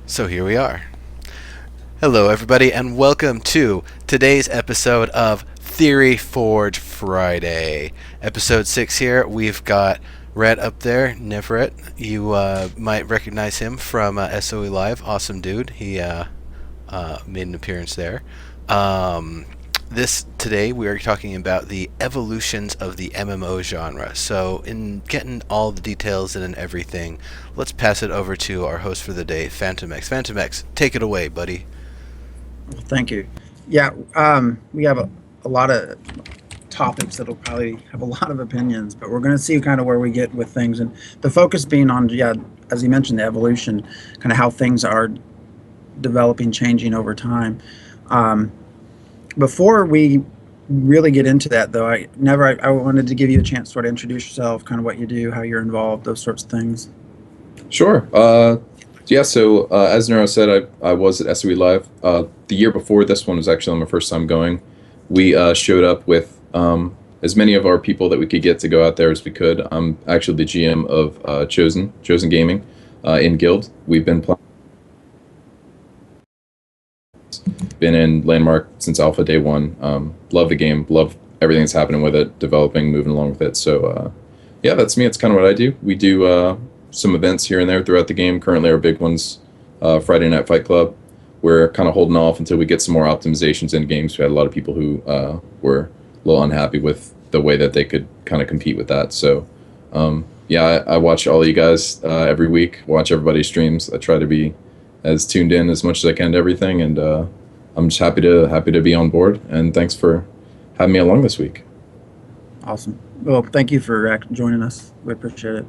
So here we are. Hello, everybody, and welcome to today's episode of Theory Forge Friday. Episode 6 here. We've got Rhett up there, Neverhett. You might recognize him from SOE Live. Awesome dude. He made an appearance there. This today we are talking about the evolutions of the MMO genre. So, in getting all the details and everything, let's pass it over to our host for the day, Phantom X. Phantom X, take it away, buddy. Well, thank you. Yeah, we have a lot of topics that'll probably have a lot of opinions, but we're going to see kind of where we get with things, and the focus being on, as you mentioned, the evolution, kind of how things are developing, changing over time. Before we really get into that, though, I wanted to give you a chance to sort of introduce yourself, kind of what you do, how you're involved, those sorts of things. Sure. As Neuro said, I was at SOE Live. The year before this one was actually my first time going. We showed up with as many of our people that we could get to go out there as we could. I'm actually the GM of Chosen Gaming in Guild. We've been in Landmark since Alpha Day 1. Love the game, love everything that's happening with it, developing, moving along with it. So, that's me. It's kind of what I do. We do some events here and there throughout the game. Currently, our big one's Friday Night Fight Club. We're kind of holding off until we get some more optimizations in games. We had a lot of people who were a little unhappy with the way that they could kind of compete with that. So, I watch all of you guys every week, watch everybody's streams. I try to be as tuned in as much as I can to everything, and I'm just happy to be on board, and thanks for having me along this week. Awesome. Well, thank you for joining us. We appreciate it.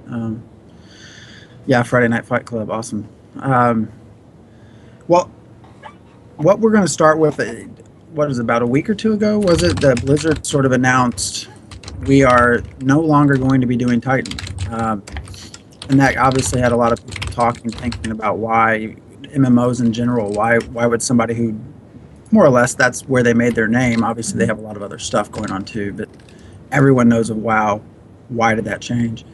Friday Night Fight Club, awesome. Well, what we're going to start with, what is it, about a week or two ago, was it, that Blizzard sort of announced we are no longer going to be doing Titan. And that obviously had a lot of people talking, thinking about why MMOs in general, why would somebody who, more or less, that's where they made their name. Obviously, they have a lot of other stuff going on too, but everyone knows of WoW. Why did that change?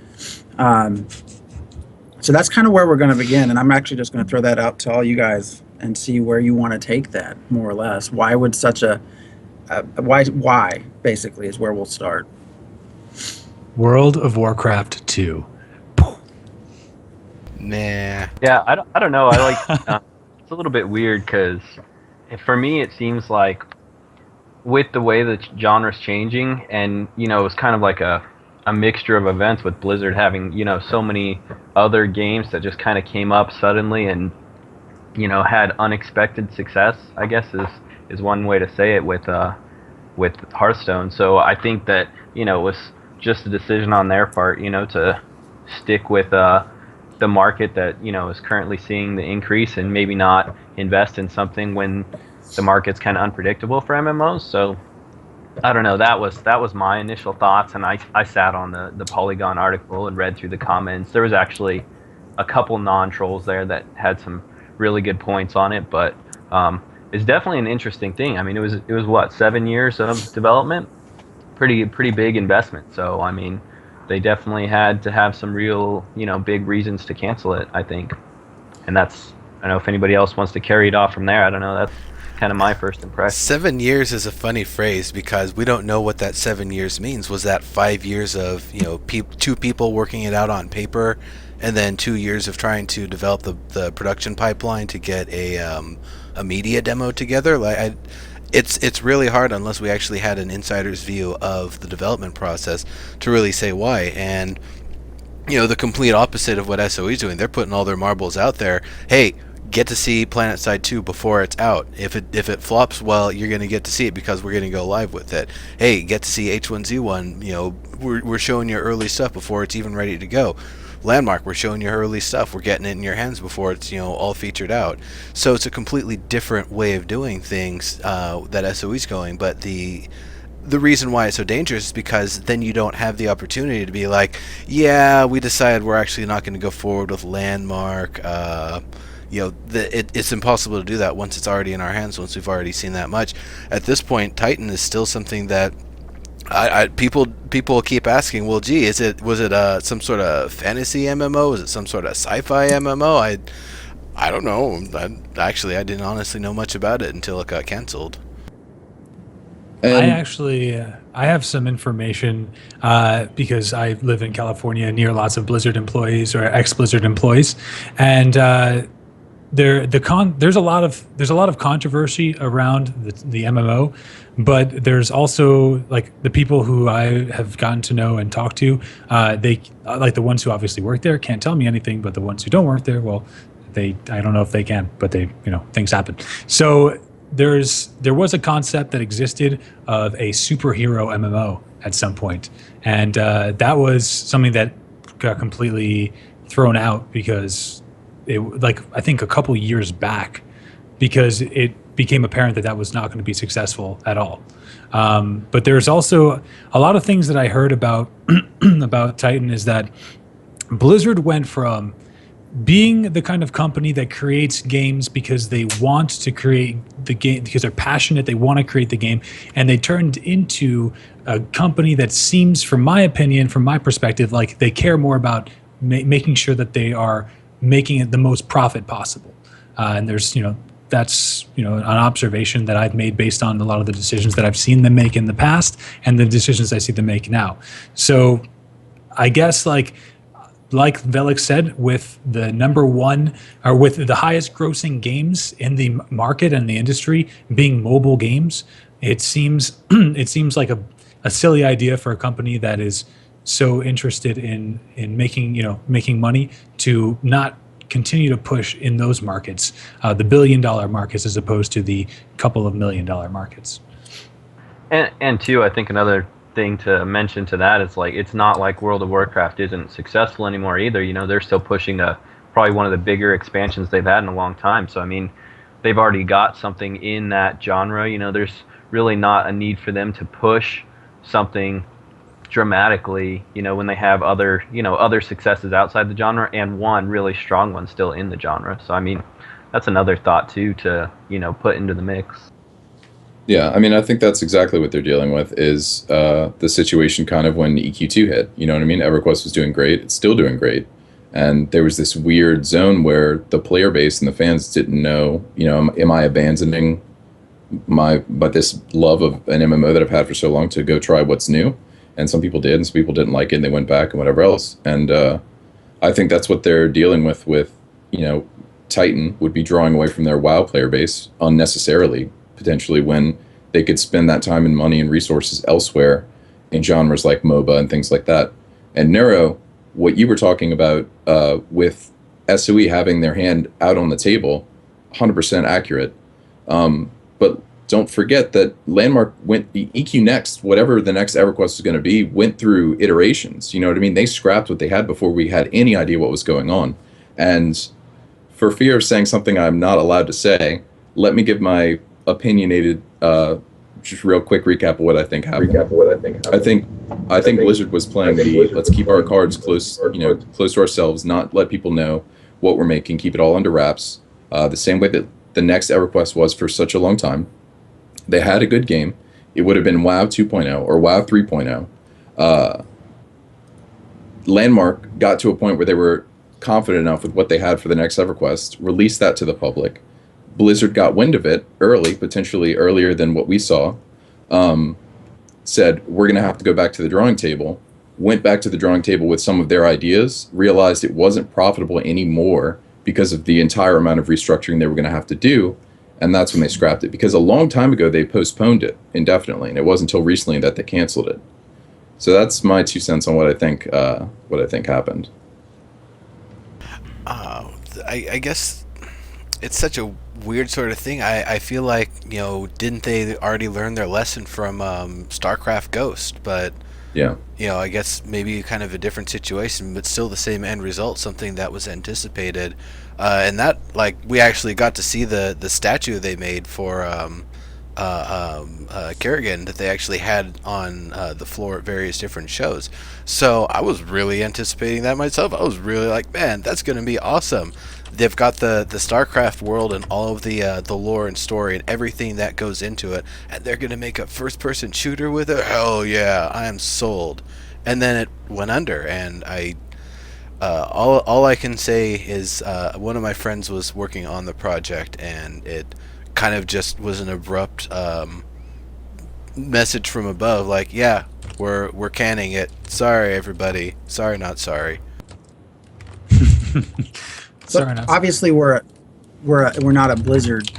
So that's kind of where we're going to begin, and I'm actually just going to throw that out to all you guys and see where you want to take that, more or less. Why would such why basically is where we'll start. World of Warcraft 2. Nah. Yeah, I don't know. I like it's a little bit weird because for me it seems like with the way the genre's changing, and it was kind of like a mixture of events with Blizzard having so many other games that just kind of came up suddenly and had unexpected success, I guess is one way to say it, with Hearthstone. So I think that it was just a decision on their part to stick with the market that is currently seeing the increase, and maybe not invest in something when the market's kind of unpredictable for MMOs. So I don't know, that was my initial thoughts, and I sat on the Polygon article and read through the comments. There was actually a couple non-trolls there that had some really good points on it, but it's definitely an interesting thing. I mean, it was what, 7 years of development? Pretty big investment. So I mean, they definitely had to have some real, big reasons to cancel it, I think. And I don't know if anybody else wants to carry it off from there. I don't know. That's kind of my first impression. 7 years is a funny phrase because we don't know what that 7 years means. Was that 5 years of, two people working it out on paper, and then 2 years of trying to develop the production pipeline to get a media demo together? It's really hard unless we actually had an insider's view of the development process to really say why. And the complete opposite of what SOE's doing. They're putting all their marbles out there. Hey, get to see PlanetSide 2 before it's out. If it flops, well, you're going to get to see it because we're going to go live with it. Hey, get to see H1Z1. We're showing you early stuff before it's even ready to go. Landmark, we're showing you early stuff. We're getting it in your hands before it's all featured out. So it's a completely different way of doing things that SOE's going. But the reason why it's so dangerous is because then you don't have the opportunity to be like, yeah, we decided we're actually not going to go forward with Landmark. It's impossible to do that once it's already in our hands, once we've already seen that much. At this point, Titan is still something that people keep asking, well, gee, was it some sort of fantasy MMO? Is it some sort of sci-fi MMO? I don't know. I didn't honestly know much about it until it got canceled. I And actually, I have some information because I live in California near lots of Blizzard employees or ex-Blizzard employees, and there's a lot of controversy around the MMO, but there's also like the people who I have gotten to know and talk to, they like the ones who obviously work there can't tell me anything, but the ones who don't work there, well, I don't know if they can, but they things happen. So there was a concept that existed of a superhero MMO at some point, and that was something that got completely thrown out because it like I think a couple years back because it became apparent that that was not going to be successful at all. But there's also a lot of things that I heard about about Titan is that Blizzard went from being the kind of company that creates games because they want to create the game because they're passionate, they want to create the game, and they turned into a company that seems, from my opinion, from my perspective, like they care more about making sure that they are making it the most profit possible. And there's that's an observation that I've made based on a lot of the decisions that I've seen them make in the past and the decisions I see them make now. So I guess like Velik said, with the number one or with the highest grossing games in the market and the industry being mobile games, it seems it seems like a silly idea for a company that is so interested in making money to not continue to push in those markets, the $1 billion markets as opposed to the couple of $1 million markets. And two, I think another thing to mention to that is like it's not like World of Warcraft isn't successful anymore either. They're still pushing probably one of the bigger expansions they've had in a long time. So I mean, they've already got something in that genre. There's really not a need for them to push something dramatically. When they have other successes outside the genre and one really strong one still in the genre. So I mean, that's another thought too to put into the mix. yeah, I mean, I think that's exactly what they're dealing with is the situation kind of when EQ2 hit. You know what I mean? EverQuest was doing great. It's still doing great. And there was this weird zone where the player base and the fans didn't know, am I abandoning this love of an MMO that I've had for so long to go try what's new? And some people did, and some people didn't like it, and they went back and whatever else. And I think that's what they're dealing with, Titan would be drawing away from their WoW player base unnecessarily, potentially, when they could spend that time and money and resources elsewhere in genres like MOBA and things like that. And Nero, what you were talking about with SOE having their hand out on the table, 100% accurate. But don't forget that Landmark went the EQ Next, whatever the next EverQuest was going to be, went through iterations. You know what I mean? They scrapped what they had before we had any idea what was going on. And for fear of saying something I'm not allowed to say, let me give my opinionated, just real quick recap of what I think happened. I think Blizzard was playing let's keep our cards close, close to ourselves, not let people know what we're making, keep it all under wraps. The same way that the next EverQuest was for such a long time. They had a good game. It would have been WoW 2.0 or WoW 3.0. Landmark got to a point where they were confident enough with what they had for the next EverQuest, released that to the public. Blizzard got wind of it early, potentially earlier than what we saw, said, we're going to have to go back to the drawing table, went back to the drawing table with some of their ideas, realized it wasn't profitable anymore because of the entire amount of restructuring they were going to have to do, and that's when they scrapped it. Because a long time ago, they postponed it indefinitely, and it wasn't until recently that they canceled it. So that's my 2 cents on what I think happened. I guess it's such a weird sort of thing. I feel like, didn't they already learn their lesson from StarCraft Ghost? But, Yeah. I guess maybe kind of a different situation, but still the same end result, something that was anticipated. And that, like, we actually got to see the statue they made for Kerrigan that they actually had on the floor at various different shows. So I was really anticipating that myself. I was really like, man, that's going to be awesome. They've got the StarCraft world and all of the lore and story and everything that goes into it, and they're going to make a first-person shooter with it. Hell yeah, I am sold. And then it went under, and All I can say is one of my friends was working on the project, and it kind of just was an abrupt message from above, like, yeah, we're canning it. Sorry, everybody. Sorry, not sorry. So Sorry, not obviously we're not a Blizzard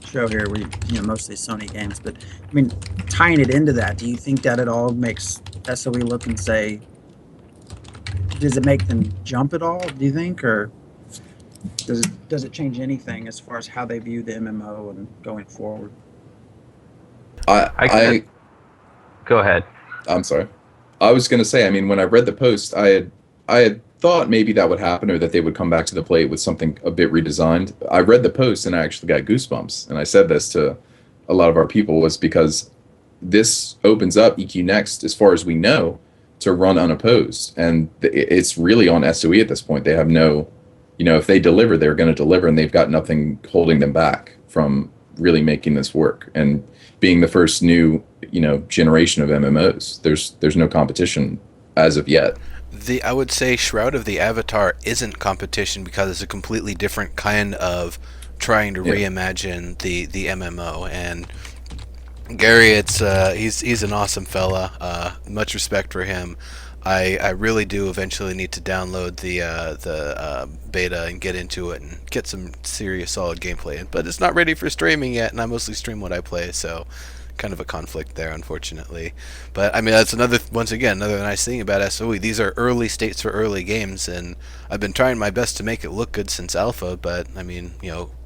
show here. We mostly Sony games, but I mean, tying it into that, do you think that it all makes SOE look and say, does it make them jump at all? Do you think, or does it change anything as far as how they view the MMO and going forward? I Go ahead. I'm sorry. I was going to say, I mean, when I read the post, I had thought maybe that would happen or that they would come back to the plate with something a bit redesigned. I read the post and I actually got goosebumps. And I said this to a lot of our people, was because this opens up EQ Next, as far as we know, to run unopposed. And it's really on SOE at this point. They have no, if they deliver, they're going to deliver, and they've got nothing holding them back from really making this work. And being the first new, generation of MMOs, there's no competition as of yet. I would say Shroud of the Avatar isn't competition because it's a completely different kind of trying to reimagine the MMO. And Gary, he's an awesome fella. Much respect for him. I really do eventually need to download the beta and get into it and get some serious solid gameplay. But it's not ready for streaming yet, and I mostly stream what I play, so kind of a conflict there, unfortunately. But I mean, that's another nice thing about SOE. These are early states for early games, and I've been trying my best to make it look good since alpha. But I mean,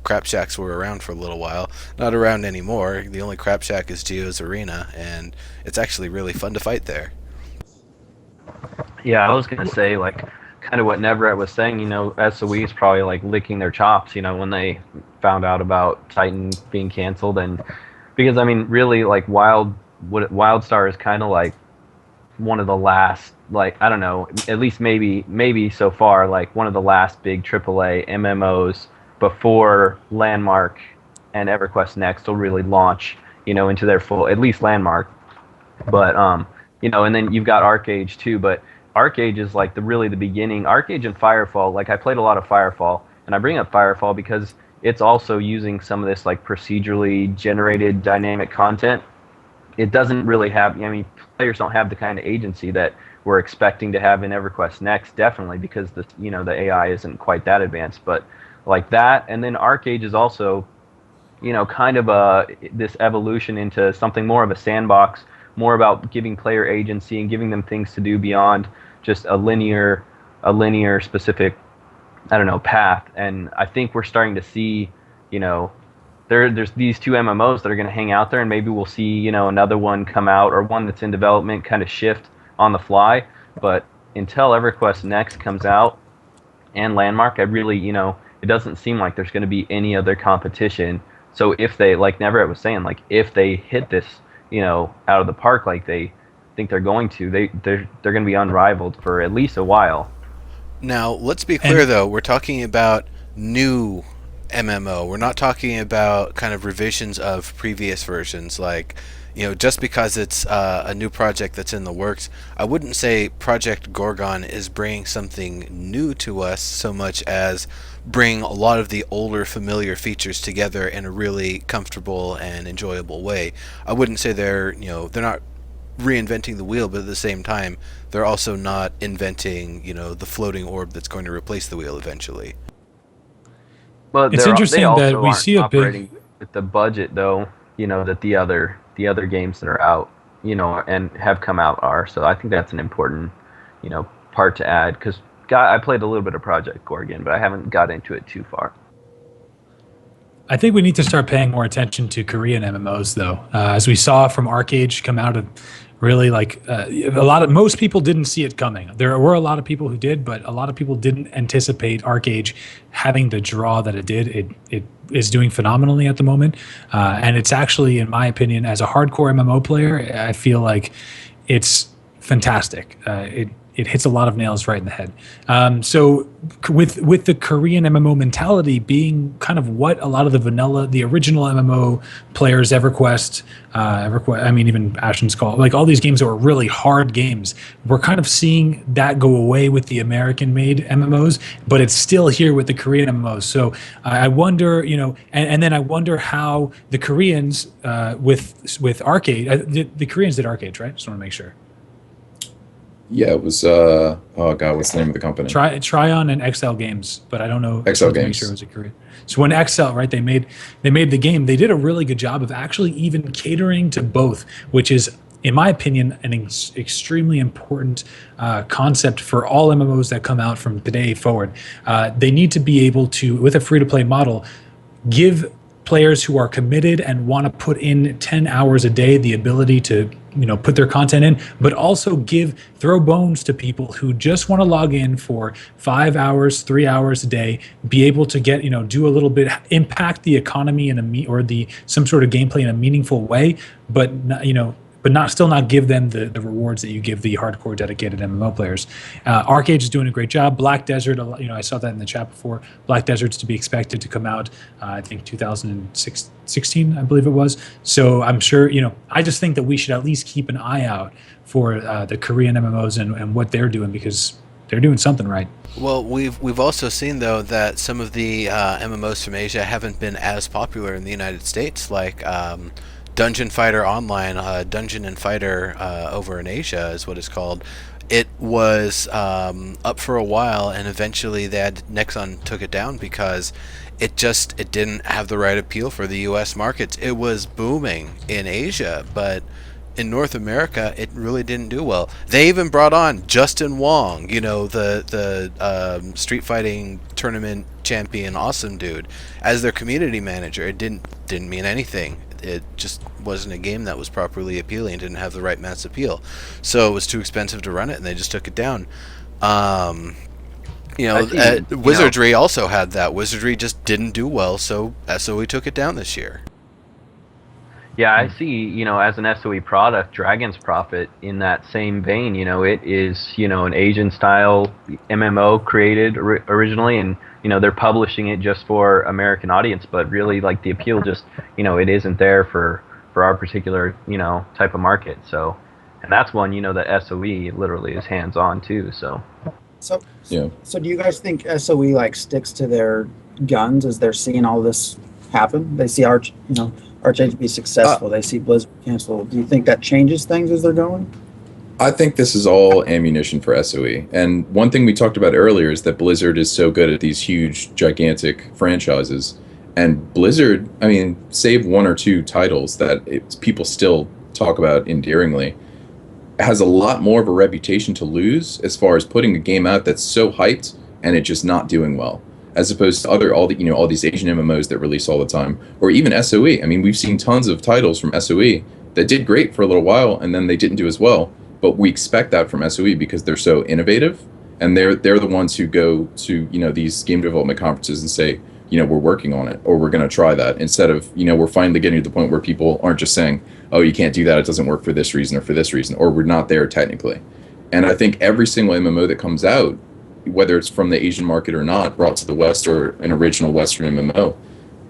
crap shacks were around for a little while, not around anymore. The only crap shack is Geo's Arena, and it's actually really fun to fight there. Yeah, I was gonna say, like, kind of what Neverhett was saying. SOE is probably like licking their chops. When they found out about Titan being canceled, and because I mean, really, like WildStar is kind of like one of the last, like, I don't know, at least maybe so far, like one of the last big AAA MMOs before Landmark and EverQuest Next will really launch, into their full, at least Landmark. But and then you've got ArcAge too, but ArcAge is like the beginning. ArcAge and Firefall, like I played a lot of Firefall, and I bring up Firefall because it's also using some of this like procedurally generated dynamic content. It doesn't really have, players don't have the kind of agency that we're expecting to have in EverQuest Next, definitely, because the AI isn't quite that advanced, but like that. And then ArcAge is also, kind of this evolution into something more of a sandbox, more about giving player agency and giving them things to do beyond just a linear specific, I don't know, path. And I think we're starting to see, there's these two MMOs that are going to hang out there, and maybe we'll see, another one come out, or one that's in development kind of shift on the fly. But until EverQuest Next comes out and Landmark, I really, it doesn't seem like there's going to be any other competition. So if they, like Neverett was saying, like if they hit this, out of the park like they think they're going to, they're going to be unrivaled for at least a while. Now, let's be clear, though. We're talking about new MMO. We're not talking about kind of revisions of previous versions. Like, just because it's a new project that's in the works, I wouldn't say Project Gorgon is bringing something new to us so much as bring a lot of the older familiar features together in a really comfortable and enjoyable way. I wouldn't say they're not reinventing the wheel, but at the same time, they're also not inventing, the floating orb that's going to replace the wheel eventually. But it's interesting that we see a big with the budget, though, that the other games that are out, and have come out are. So I think that's an important, part to add, because I played a little bit of Project Gorgon, but I haven't got into it too far. I think we need to start paying more attention to Korean MMOs, though. As we saw from ArcAge come out of really most people didn't see it coming. There were a lot of people who did, but a lot of people didn't anticipate ArcAge having the draw that it did. It is doing phenomenally at the moment. And it's actually, in my opinion, as a hardcore MMO player, I feel like it's fantastic. it hits a lot of nails right in the head. So with the Korean MMO mentality being kind of what a lot of the original MMO players, EverQuest, I mean even Ashen's Call, like all these games that were really hard games, we're kind of seeing that go away with the American-made MMOs, but it's still here with the Korean MMOs. So I wonder, and then I wonder how the Koreans with Arcade, the Koreans did Arcades, right? Just want to make sure. Yeah, it was. Oh God, what's the name of the company? Tryon and XL Games, but I don't know. XL to make Games. sure it was a Korean. So when XL, right, they made the game. They did a really good job of actually even catering to both, which is, in my opinion, an extremely important concept for all MMOs that come out from today forward. They need to be able to, with a free-to-play model, give players who are committed and want to put in 10 hours a day the ability to put their content in, but also throw bones to people who just want to log in for 5 hours, 3 hours a day, be able to get do a little bit, impact the economy or some sort of gameplay in a meaningful way, but still not give them the rewards that you give the hardcore dedicated MMO players. Arcade is doing a great job. Black Desert, I saw that in the chat before. Black Desert's to be expected to come out, I think 2016, I believe it was. So I'm sure, I just think that we should at least keep an eye out for the Korean MMOs and what they're doing, because they're doing something right. Well, we've also seen though that some of the MMOs from Asia haven't been as popular in the United States, like Dungeon Fighter Online, Dungeon and Fighter over in Asia is what it's called. It was up for a while, and eventually Nexon took it down because it didn't have the right appeal for the U.S. markets. It was booming in Asia, but in North America, it really didn't do well. They even brought on Justin Wong, the street fighting tournament champion, awesome dude, as their community manager. It didn't mean anything. It just wasn't a game that was properly appealing, didn't have the right mass appeal, so it was too expensive to run it, and they just took it down. Wizardry also had that. Wizardry just didn't do well, so SOE took it down this year. Yeah, I see, as an SOE product, Dragon's Prophet in that same vein. It is, an Asian-style MMO created originally, and, they're publishing it just for American audience, but really, like, the appeal just, it isn't there for our particular, type of market. So, and that's one, that SOE literally is hands-on, too, so. So, Yeah. so do you guys think SOE, sticks to their guns as they're seeing all this happen? They see Arcade be successful. They see Blizzard cancel. Do you think that changes things as they're going? I think this is all ammunition for SOE. And one thing we talked about earlier is that Blizzard is so good at these huge, gigantic franchises. And Blizzard, save one or two titles that people still talk about endearingly, has a lot more of a reputation to lose as far as putting a game out that's so hyped and it just not doing well, as opposed to all these Asian MMOs that release all the time, or even SOE. We've seen tons of titles from SOE that did great for a little while and then they didn't do as well. But we expect that from SOE because they're so innovative, and they're the ones who go to these game development conferences and say, we're working on it, or we're going to try that, instead of we're finally getting to the point where people aren't just saying, oh, you can't do that, it doesn't work for this reason or for this reason, or we're not there technically. And I think every single MMO that comes out, whether it's from the Asian market or not, brought to the West or an original Western MMO,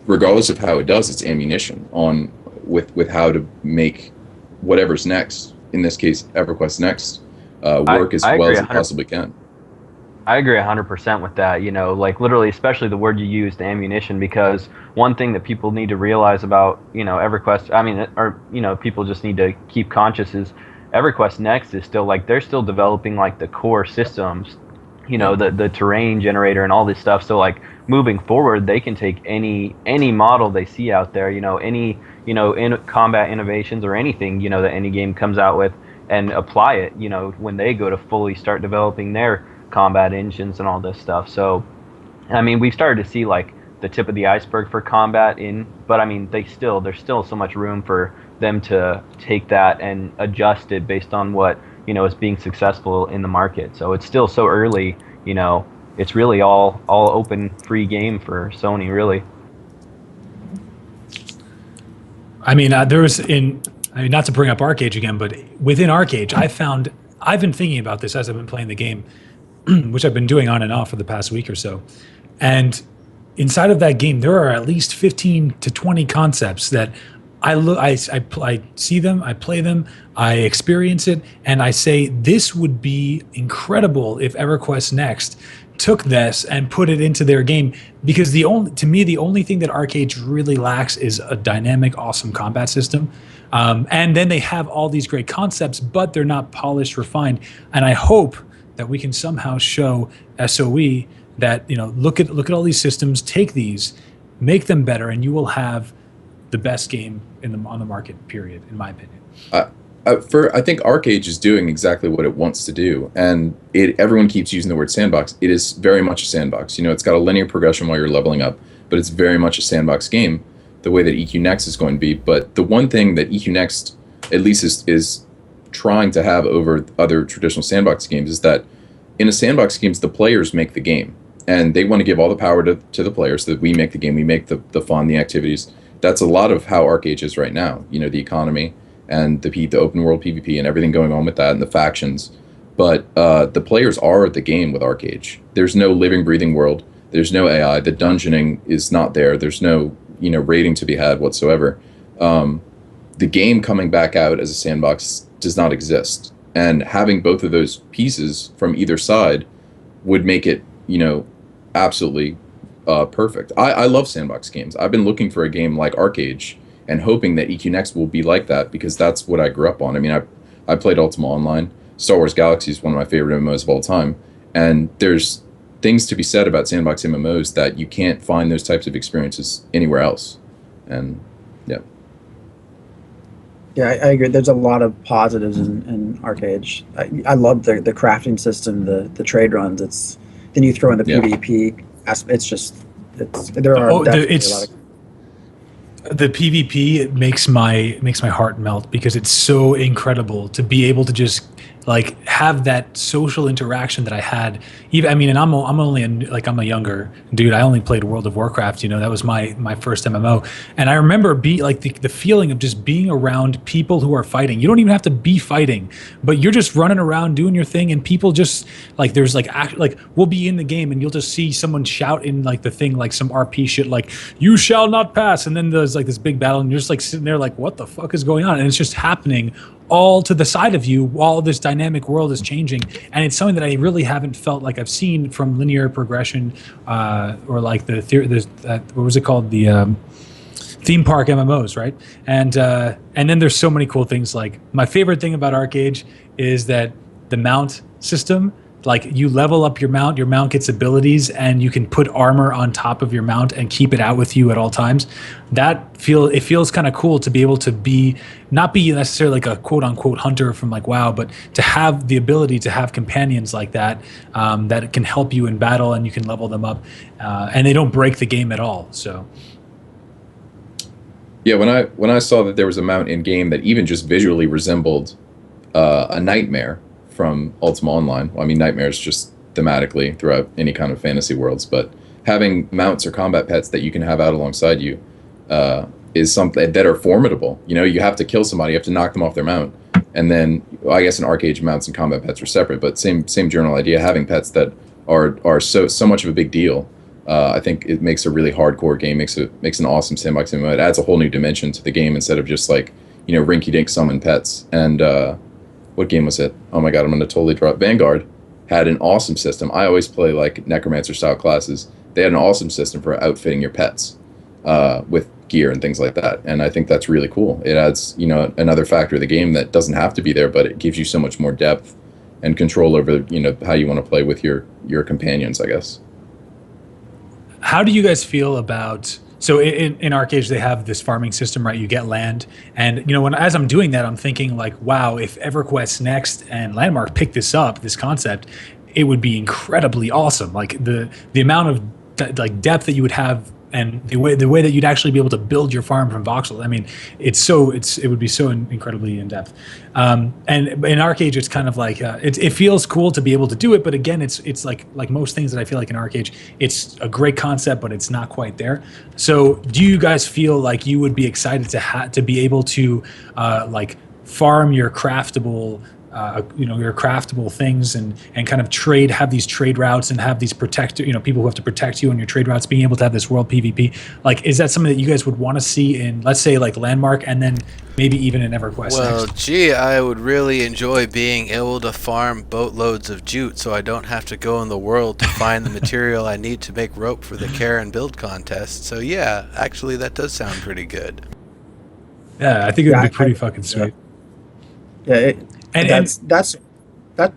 regardless of how it does, it's ammunition with how to make whatever's next. In this case, EverQuest Next, work as well as it possibly can. I agree 100% with that. Literally, especially the word you used, ammunition, because one thing that people need to realize about EverQuest, people just need to keep conscious is EverQuest Next is still they're still developing the core systems, the terrain generator and all this stuff. So moving forward, they can take any model they see out there, any in combat innovations or anything, that any game comes out with, and apply it, when they go to fully start developing their combat engines and all this stuff. So, we've started to see the tip of the iceberg for combat but there's still so much room for them to take that and adjust it based on what, is being successful in the market. So it's still so early, it's really all open free game for Sony, really. There was not to bring up Arcade again, but within Arcade, I found I've been thinking about this as I've been playing the game, which I've been doing on and off for the past week or so. And inside of that game, there are at least 15 to 20 concepts that I look, I see them, I play them, I experience it, and I say this would be incredible if EverQuest Next took this and put it into their game, because to me the only thing that Arcade really lacks is a dynamic, awesome combat system. And then they have all these great concepts, but they're not polished, refined. And I hope that we can somehow show SOE that, look at all these systems, take these, make them better, and you will have the best game on the market, period, in my opinion. I think Arcade is doing exactly what it wants to do, and everyone keeps using the word sandbox. It is very much a sandbox. It's got a linear progression while you're leveling up, but it's very much a sandbox game, the way that EQ Next is going to be. But the one thing that EQ Next, at least, is trying to have over other traditional sandbox games is that in a sandbox games, the players make the game, and they want to give all the power to the players, so that we make the game, we make the fun, the activities. That's a lot of how Arcade is right now. The economy and the open world PvP and everything going on with that, and the factions. But the players are the game with Arcade. There's no living, breathing world. There's no AI. The dungeoning is not there. There's no rating to be had whatsoever. The game coming back out as a sandbox does not exist. And having both of those pieces from either side would make it absolutely perfect. I love sandbox games. I've been looking for a game like Arcade and hoping that EQ Next will be like that, because that's what I grew up on. I mean, I played Ultima Online. Star Wars Galaxy is one of my favorite MMOs of all time. And there's things to be said about sandbox MMOs that you can't find those types of experiences anywhere else. And yeah. Yeah, I agree. There's a lot of positives in Arcade. I love the crafting system, the trade runs. Then you throw in the PvP aspect. There are definitely a lot of. The PvP, it makes my heart melt, because it's so incredible to be able to just have that social interaction that I had. And I'm a younger dude. I only played World of Warcraft. That was my first MMO, and I remember the feeling of just being around people who are fighting. You don't even have to be fighting, but you're just running around doing your thing, and people just there's we'll be in the game and you'll just see someone shout in the thing, some RP shit, "You shall not pass," and then there's this big battle, and you're just sitting there what the fuck is going on, and it's just happening all to the side of you while this dynamic world is changing. And it's something that I really haven't felt like I've seen from linear progression, or what was it called, the theme park MMOs, right? And then there's so many cool things. My favorite thing about Arcade is that the mount system, you level up your mount gets abilities, and you can put armor on top of your mount and keep it out with you at all times. It feels kind of cool to be able to not be necessarily a quote unquote hunter from WoW, but to have the ability to have companions like that, that can help you in battle, and you can level them up, and they don't break the game at all. So yeah, when I saw that there was a mount in game that even just visually resembled a nightmare from Ultima Online. Well, I mean, nightmares just thematically throughout any kind of fantasy worlds, but having mounts or combat pets that you can have out alongside you is something that are formidable. You have to kill somebody, you have to knock them off their mount, and then I guess in Arcade, mounts and combat pets are separate, but same general idea. Having pets that are so much of a big deal. I think it makes a really hardcore game, makes an awesome sandbox MMO. It adds a whole new dimension to the game instead of just rinky-dink summon pets. And what game was it? Oh my god, I'm going to totally drop. Vanguard had an awesome system. I always play Necromancer style classes. They had an awesome system for outfitting your pets with gear and things like that. And I think that's really cool. It adds, another factor of the game that doesn't have to be there, but it gives you so much more depth and control over, how you want to play with your companions, I guess. How do you guys feel about? So in Arcade, they have this farming system, right? You get land, and as I'm doing that, I'm thinking wow, if EverQuest Next and Landmark pick this concept, it would be incredibly awesome. The amount of depth that you would have, and the way that you'd actually be able to build your farm from voxels. I mean, it would be so incredibly in depth. And in Arcade, it's kind of it feels cool to be able to do it, but again, it's like most things that I feel in Arcade, it's a great concept, but it's not quite there. So, do you guys feel like you would be excited to be able to farm your craftable your craftable things and kind of have these trade routes and have these people who have to protect you on your trade routes, being able to have this world PvP. Like, is that something that you guys would want to see in, let's say, like Landmark, and then maybe even in EverQuest Well, next? gee, I would really enjoy being able to farm boatloads of jute so I don't have to go in the world to find the material I need to make rope for the care and build contest. So yeah, actually that does sound pretty good. Yeah, I think it would be pretty fucking sweet. Yeah, And that's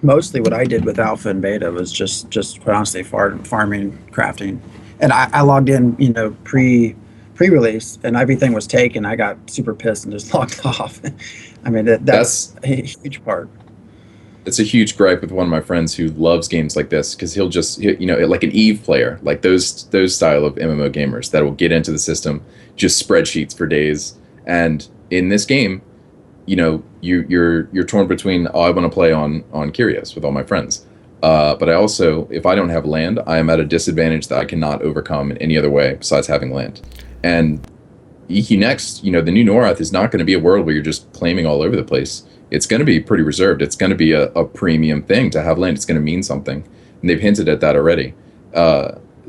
mostly what I did with alpha and beta, was just quite honestly farming, crafting, and I logged in, pre-release, and everything was taken. I got super pissed and just logged off. I mean, that's a huge part. It's a huge gripe with one of my friends who loves games like this, because he'll just, like an Eve player, like those style of MMO gamers that will get into the system, just spreadsheets for days. And in this game, you're torn between, oh, I want to play on Kyrios with all my friends, but I also, if I don't have land, I am at a disadvantage that I cannot overcome in any other way besides having land. And EQ Next, the new Norath is not going to be a world where you're just claiming all over the place. It's going to be pretty reserved. It's going to be a premium thing to have land. It's going to mean something, and they've hinted at that already.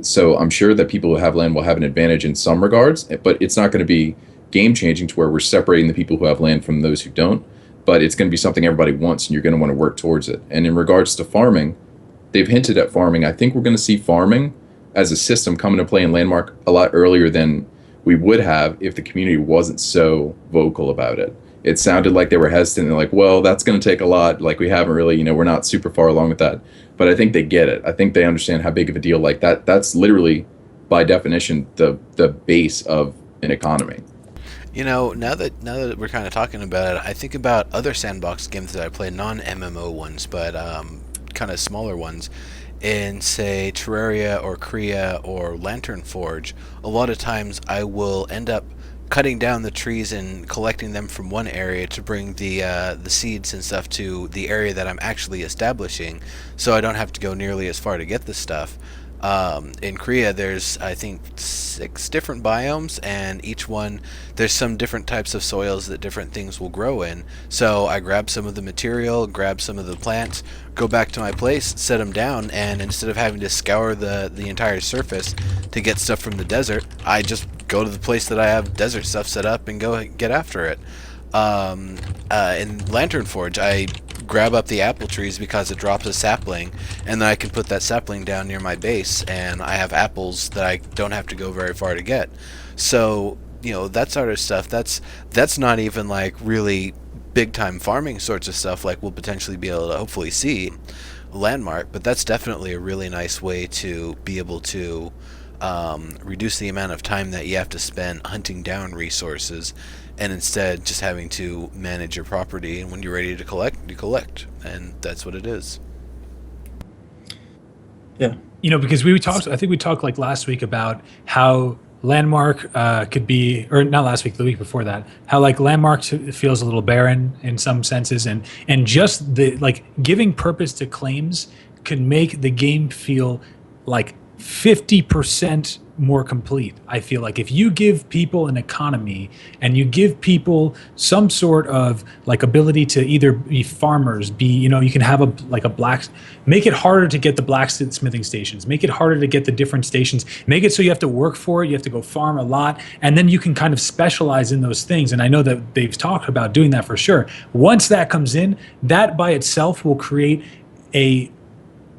So I'm sure that people who have land will have an advantage in some regards, but it's not going to be game changing to where we're separating the people who have land from those who don't. But it's going to be something everybody wants, and you're going to want to work towards it. And in regards to farming, they've hinted at farming. I think we're going to see farming as a system come into play in Landmark a lot earlier than we would have if the community wasn't so vocal about it. It sounded like they were hesitant and like, well, that's going to take a lot. Like, we haven't really, we're not super far along with that. But I think they get it. I think they understand how big of a deal like that. That's literally, by definition, the base of an economy. Now that we're kind of talking about it, I think about other sandbox games that I play, non-MMO ones, but kind of smaller ones. In, say, Terraria or Korea or Lantern Forge, a lot of times I will end up cutting down the trees and collecting them from one area to bring the seeds and stuff to the area that I'm actually establishing, so I don't have to go nearly as far to get the stuff. In Korea, there's, I think, 6 different biomes, and each one, there's some different types of soils that different things will grow in. So I grab some of the material, grab some of the plants, go back to my place, set them down, and instead of having to scour the entire surface to get stuff from the desert, I just go to the place that I have desert stuff set up and go get after it. In Lantern Forge, I grab up the apple trees because it drops a sapling, and then I can put that sapling down near my base, and I have apples that I don't have to go very far to get. So, that sort of stuff, that's not even like really big time farming sorts of stuff like we'll potentially be able to hopefully see Landmark, but that's definitely a really nice way to be able to reduce the amount of time that you have to spend hunting down resources, and instead just having to manage your property, and when you're ready to collect, you collect, and that's what it is. Yeah. Because I think we talked like last week about how Landmark could be, or not last week, the week before that, how like Landmark feels a little barren in some senses, and just the like giving purpose to claims can make the game feel like 50% more complete. I feel like if you give people an economy and you give people some sort of like ability to either be farmers, you can have make it harder to get the blacksmithing stations, make it harder to get the different stations, make it so you have to work for it, you have to go farm a lot, and then you can kind of specialize in those things. And I know that they've talked about doing that for sure. Once that comes in, that by itself will create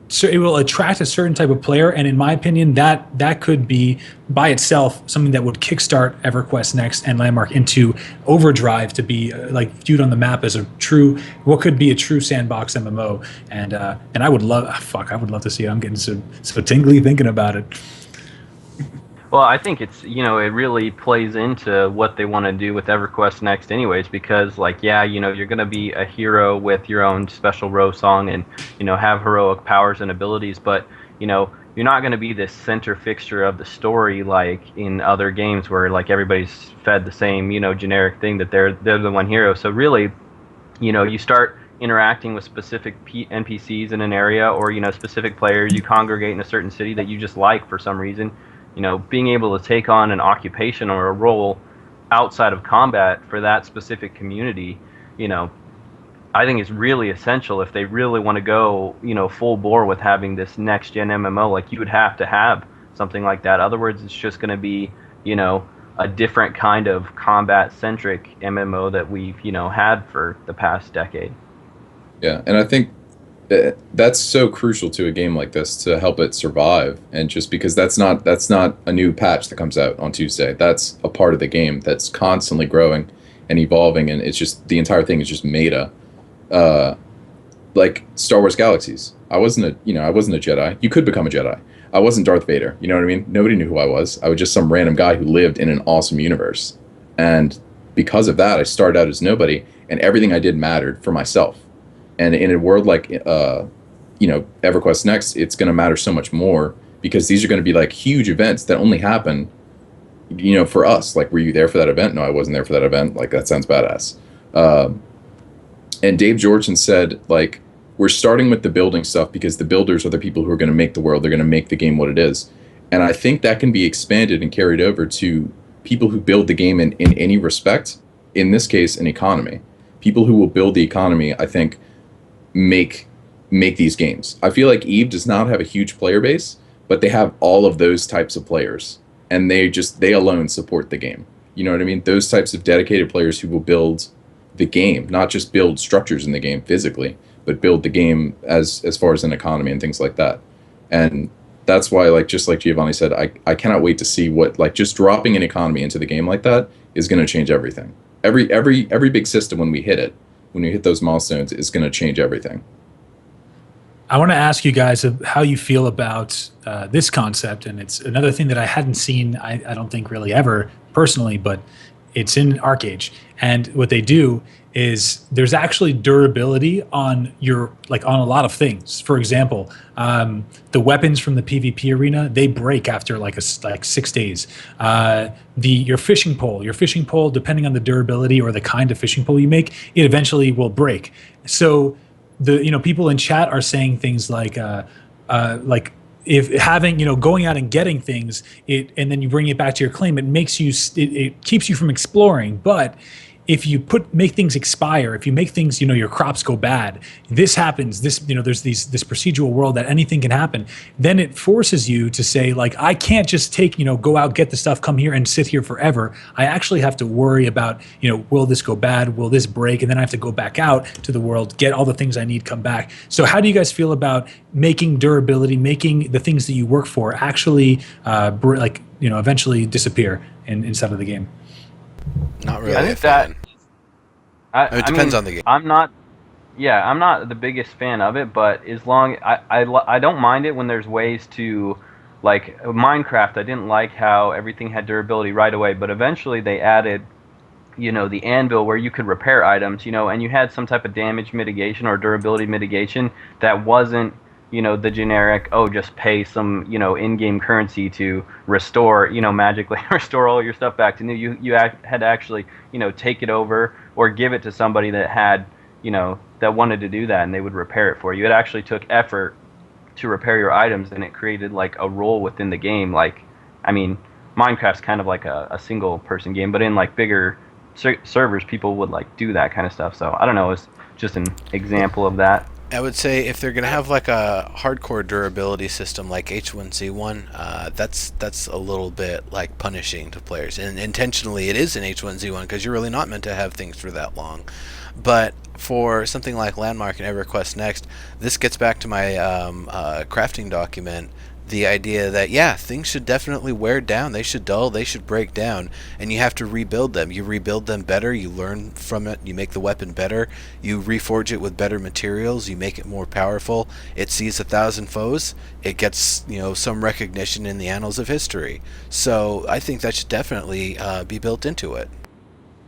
so it will attract a certain type of player, and in my opinion, that could be by itself something that would kickstart EverQuest Next and Landmark into overdrive to be viewed on the map as what could be a true sandbox MMO. And I would love to see it. I'm getting so tingly thinking about it. Well, I think it's, it really plays into what they want to do with EverQuest Next anyways, because you're going to be a hero with your own special row song and, have heroic powers and abilities, but, you're not going to be this center fixture of the story like in other games where like everybody's fed the same, generic thing that they're the one hero. So really, you start interacting with specific NPCs in an area or, specific players, you congregate in a certain city that you just like for some reason. Being able to take on an occupation or a role outside of combat for that specific community, I think it's really essential if they really want to go, full bore with having this next gen MMO. Like, you would have to have something like that. Otherwise, it's just going to be, a different kind of combat centric MMO that we've, had for the past decade. Yeah, and I think that's so crucial to a game like this to help it survive. And just because that's not a new patch that comes out on Tuesday. That's a part of the game that's constantly growing and evolving, and it's just the entire thing is just meta. Like Star Wars Galaxies. I wasn't a Jedi. You could become a Jedi. I wasn't Darth Vader. You know what I mean? Nobody knew who I was. I was just some random guy who lived in an awesome universe. And because of that, I started out as nobody, and everything I did mattered for myself. And in a world like, EverQuest Next, it's going to matter so much more because these are going to be like huge events that only happen, for us. Like, were you there for that event? No, I wasn't there for that event. Like, that sounds badass. And Dave Georgian said, like, we're starting with the building stuff because the builders are the people who are going to make the world. They're going to make the game what it is. And I think that can be expanded and carried over to people who build the game in any respect. In this case, an economy. People who will build the economy, I think, make these games. I feel like EVE does not have a huge player base, but they have all of those types of players. And they alone support the game. You know what I mean? Those types of dedicated players who will build the game, not just build structures in the game physically, but build the game as far as an economy and things like that. And that's why, like, just like Giovanni said, I cannot wait to see what, like, just dropping an economy into the game like that is going to change everything. Every big system, when we hit those milestones, is going to change everything. I want to ask you guys how you feel about this concept, and it's another thing that I hadn't seen, I don't think really ever personally, but it's in ArcAge. And what they do is there's actually durability on on a lot of things. For example, the weapons from the PvP arena, they break after like 6 days. Your fishing pole, depending on the durability or the kind of fishing pole you make, it eventually will break. So the people in chat are saying things like if having going out and getting things and then you bring it back to your claim, it keeps you from exploring. But if you make things expire, if you make things, your crops go bad, this happens, there's this procedural world that anything can happen, then it forces you to say, like, I can't just go out, get the stuff, come here and sit here forever. I actually have to worry about, will this go bad? Will this break? And then I have to go back out to the world, get all the things I need, come back. So how do you guys feel about making durability, making the things that you work for actually, eventually disappear inside of the game? Not really. I think that it depends on the game. I'm not the biggest fan of it, but as long I don't mind it when there's ways to, like Minecraft. I didn't like how everything had durability right away, but eventually they added, the anvil where you could repair items, and you had some type of damage mitigation or durability mitigation that wasn't, the generic, just pay some, in-game currency to restore, magically restore all your stuff back to new. You had to actually, take it over or give it to somebody that had, that wanted to do that, and they would repair it for you. It actually took effort to repair your items, and it created like a role within the game. Like, I mean, Minecraft's kind of like a single-person game, but in like bigger servers, people would like do that kind of stuff. So I don't know, it's just an example of that. I would say if they're going to have like a hardcore durability system like H1Z1, that's a little bit like punishing to players. And intentionally it is in H1Z1 because you're really not meant to have things for that long. But for something like Landmark and EverQuest Next, this gets back to my crafting document. The idea that, things should definitely wear down. They should dull. They should break down. And you have to rebuild them. You rebuild them better. You learn from it. You make the weapon better. You reforge it with better materials. You make it more powerful. It sees 1,000 foes. It gets, some recognition in the annals of history. So I think that should definitely be built into it.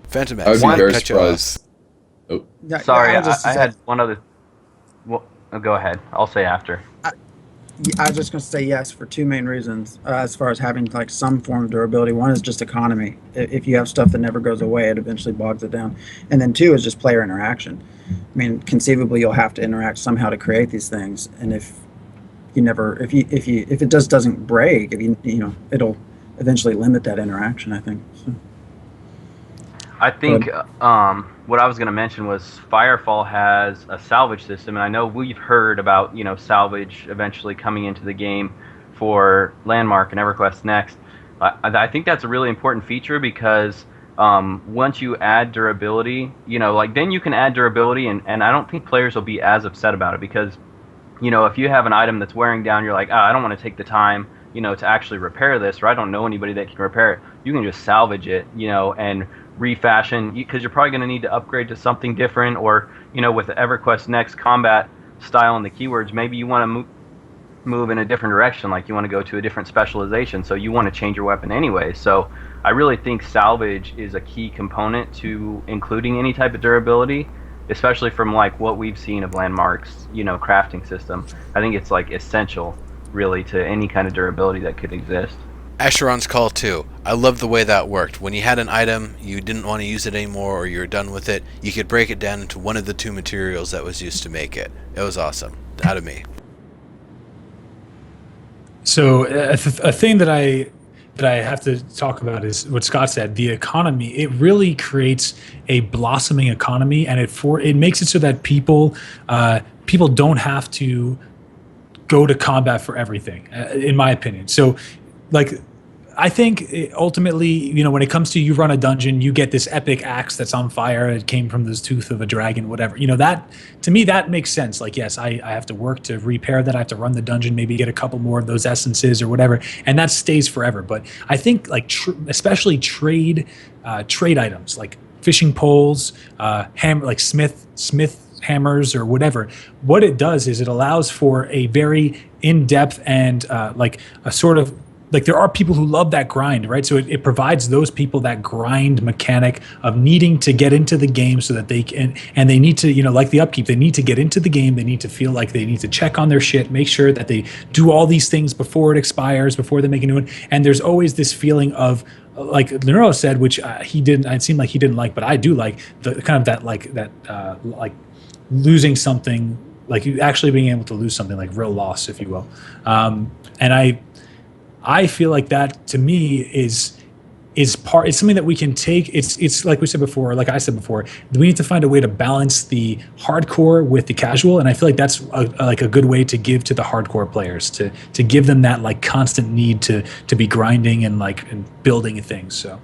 Phantom X, I would be very cut you off. surprised. Oh, Sorry, I had one other. Well, go ahead. I'll say after. I was just going to say yes for two main reasons. As far as having like some form of durability, one is just economy. If you have stuff that never goes away, it eventually bogs it down. And then two is just player interaction. I mean, conceivably, you'll have to interact somehow to create these things. And if it just doesn't break, it'll eventually limit that interaction, I think. So. I think what I was going to mention was Firefall has a salvage system, and I know we've heard about salvage eventually coming into the game for Landmark and EverQuest Next. I think that's a really important feature because once you add durability, then you can add durability, and I don't think players will be as upset about it because if you have an item that's wearing down, you're like, I don't want to take the time, to actually repair this, or I don't know anybody that can repair it. You can just salvage it, and refashion, because you're probably going to need to upgrade to something different, or, with the EverQuest Next combat style and the keywords, maybe you want to move in a different direction, like you want to go to a different specialization, so you want to change your weapon anyway. So I really think salvage is a key component to including any type of durability, especially from like what we've seen of Landmark's crafting system. I think it's like essential really to any kind of durability that could exist. Asheron's Call 2. I love the way that worked. When you had an item, you didn't want to use it anymore, or you were done with it, you could break it down into one of the two materials that was used to make it. It was awesome. Out of me. So a thing that I have to talk about is what Scott said. The economy, it really creates a blossoming economy, and it makes it so that people don't have to go to combat for everything, in my opinion. So, like, I think ultimately, when it comes to you run a dungeon, you get this epic axe that's on fire. It came from this tooth of a dragon, whatever. That, to me, that makes sense. Like, yes, I have to work to repair that. I have to run the dungeon, maybe get a couple more of those essences or whatever, and that stays forever. But I think, like, especially trade items like fishing poles, like smith hammers or whatever. What it does is it allows for a very in-depth and like a sort of, like, there are people who love that grind, right? So it provides those people that grind mechanic of needing to get into the game so that they can, and they need to, like the upkeep, they need to get into the game. They need to feel like they need to check on their shit, make sure that they do all these things before it expires, before they make a new one. And there's always this feeling of, like Nero said, which he didn't, it seemed like he didn't like, but I do like the kind of that, like losing something, like you actually being able to lose something, like real loss, if you will. And I feel like that, to me, is it's something that we can take. It's like we said before, like I said before, we need to find a way to balance the hardcore with the casual, and I feel like that's a good way to give to the hardcore players, to give them that like constant need to be grinding and building things. So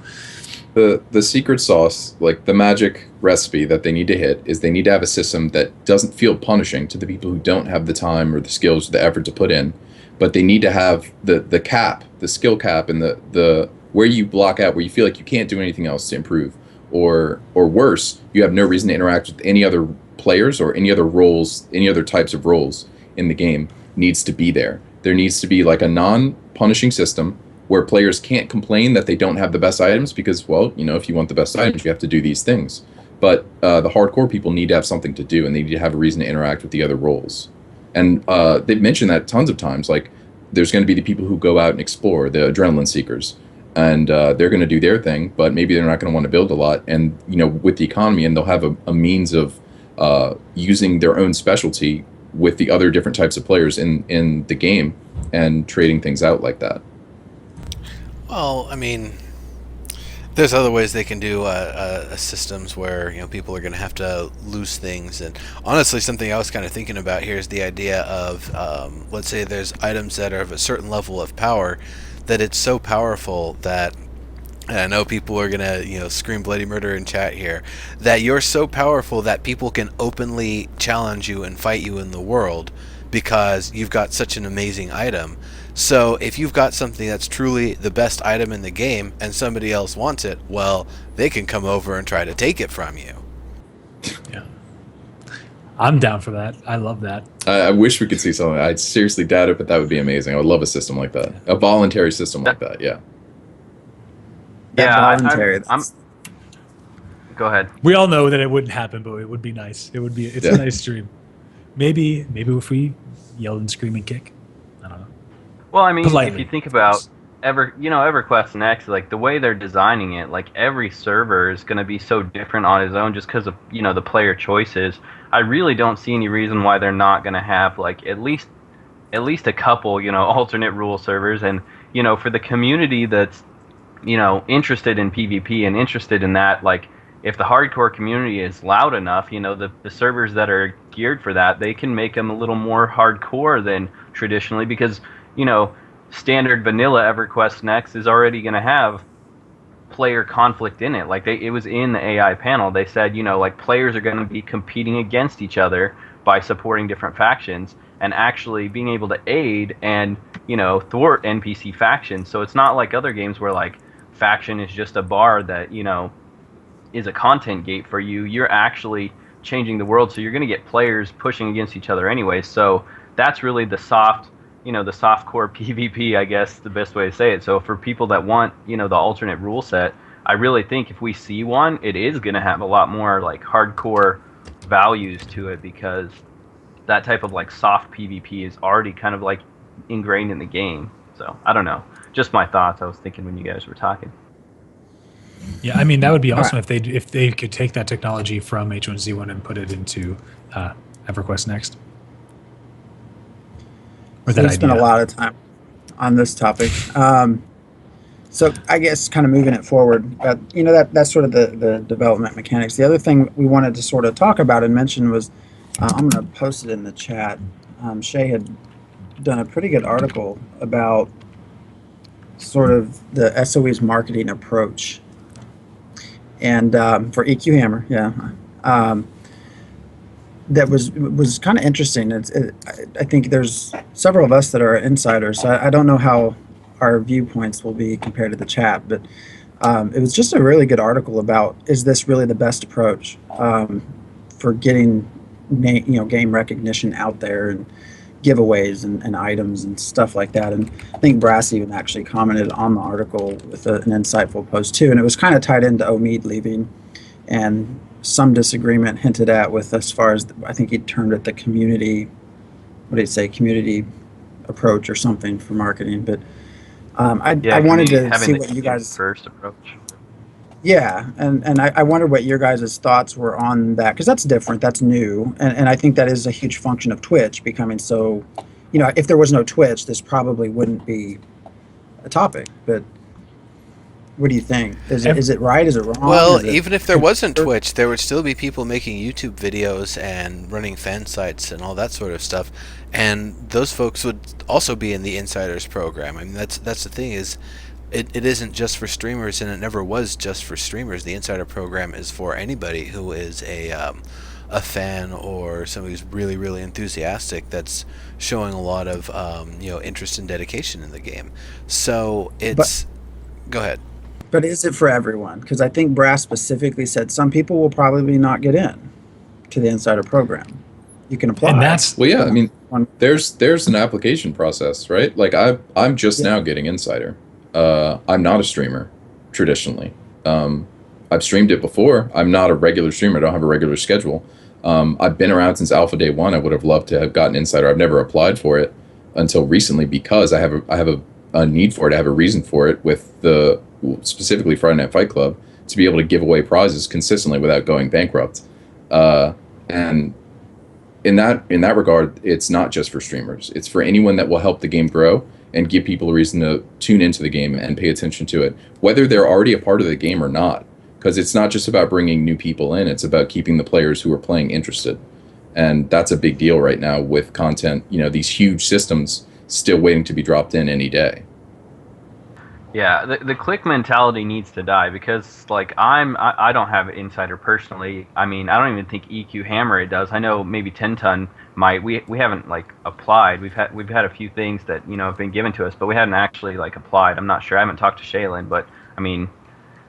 the secret sauce, like the magic recipe that they need to hit, is they need to have a system that doesn't feel punishing to the people who don't have the time or the skills or the effort to put in. But they need to have the cap, the skill cap, and the where you block out, where you feel like you can't do anything else to improve, or worse, you have no reason to interact with any other players or any other roles, any other types of roles in the game, needs to be there. There needs to be like a non-punishing system where players can't complain that they don't have the best items because, well, if you want the best items, you have to do these things. But the hardcore people need to have something to do, and they need to have a reason to interact with the other roles. And they've mentioned that tons of times. Like, there's going to be the people who go out and explore, the adrenaline seekers, and they're going to do their thing, but maybe they're not going to want to build a lot. And with the economy, and they'll have a means of using their own specialty with the other different types of players in the game and trading things out like that. Well, I mean, there's other ways they can do systems where people are going to have to lose things. And honestly, something I was kind of thinking about here is the idea of let's say there's items that are of a certain level of power, that it's so powerful that, and I know people are going to scream bloody murder in chat here, that you're so powerful that people can openly challenge you and fight you in the world because you've got such an amazing item. So if you've got something that's truly the best item in the game and somebody else wants it, well, they can come over and try to take it from you. yeah, I'm down for that. I love that. I wish we could see something. I seriously doubt it, but that would be amazing. I would love a system like that, a voluntary system like that. Yeah. Yeah, voluntary. Go ahead. We all know that it wouldn't happen, but it would be nice. It's a nice dream. Maybe if we yell and scream and kick. I don't know. Well, I mean, Politely. if you think about EverQuest Next, like the way they're designing it, like every server is going to be so different on its own just because of the player choices. I really don't see any reason why they're not going to have like at least a couple alternate rule servers, and for the community that's interested in PvP and interested in that, like if the hardcore community is loud enough, the servers that are geared for that, they can make them a little more hardcore than traditionally, because standard vanilla EverQuest Next is already going to have player conflict in it. Like it was in the AI panel. They said, like players are going to be competing against each other by supporting different factions and actually being able to aid and, thwart NPC factions. So it's not like other games where like faction is just a bar that, is a content gate for you. You're actually changing the world, so you're going to get players pushing against each other anyway. So that's really the soft core PvP, I guess, the best way to say it. So for people that want, the alternate rule set, I really think if we see one, it is going to have a lot more like hardcore values to it, because that type of like soft PvP is already kind of like ingrained in the game. So I don't know, just my thoughts. I was thinking when you guys were talking. Yeah, I mean that would be awesome if they could take that technology from H1Z1 and put it into EverQuest Next. Or So we spent a lot of time on this topic. So I guess kind of moving it forward, but that's sort of the development mechanics. The other thing we wanted to sort of talk about and mention was, I'm going to post it in the chat. Shay had done a pretty good article about sort of the SOE's marketing approach. And for EQ Hammer, that was kind of interesting. I think there's several of us that are insiders, so I don't know how our viewpoints will be compared to the chat, but it was just a really good article about, is this really the best approach for getting game recognition out there and giveaways and items and stuff like that. And I think Brass even actually commented on the article with an insightful post too, and it was kind of tied into Omid leaving and some disagreement hinted at with, as far as I think he termed it the community, what did he say, community approach or something for marketing. But I wanted to see what you guys first approach. Yeah, and I wonder what your guys' thoughts were on that, because that's different, that's new, and I think that is a huge function of Twitch becoming so, if there was no Twitch, this probably wouldn't be a topic, but what do you think? Is it right? Is it wrong? Well, even if there wasn't Twitch, there would still be people making YouTube videos and running fan sites and all that sort of stuff, and those folks would also be in the Insiders program. I mean, that's the thing is, it isn't just for streamers, and it never was just for streamers. The Insider program is for anybody who is a fan or somebody who's really, really enthusiastic that's showing a lot of interest and dedication in the game. So it's go ahead. But is it for everyone? Because I think Brass specifically said some people will probably not get in to the Insider program. You can apply. And that's I mean, there's an application process, right? Like I'm just now getting Insider. I'm not a streamer traditionally. I've streamed it before. I'm not a regular streamer. I don't have a regular schedule. I've been around since Alpha Day 1. I would have loved to have gotten Insider. I've never applied for it until recently, because I have a need for it. I have a reason for it with specifically Friday Night Fight Club, to be able to give away prizes consistently without going bankrupt. And in that regard, it's not just for streamers. It's for anyone that will help the game grow and give people a reason to tune into the game and pay attention to it, whether they're already a part of the game or not. Because it's not just about bringing new people in, it's about keeping the players who are playing interested. And that's a big deal right now with content, these huge systems still waiting to be dropped in any day. Yeah, the click mentality needs to die, because like I don't have Insider personally. I mean, I don't even think EQ Hammer it does. I know maybe 10 Ton might. We haven't like applied. We've had a few things that have been given to us, but we haven't actually like applied. I'm not sure. I haven't talked to Shaylin, but I mean,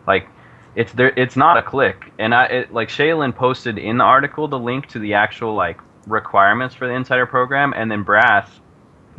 like it's not a click. And like Shaylin posted in the article the link to the actual like requirements for the Insider program, and then Brass,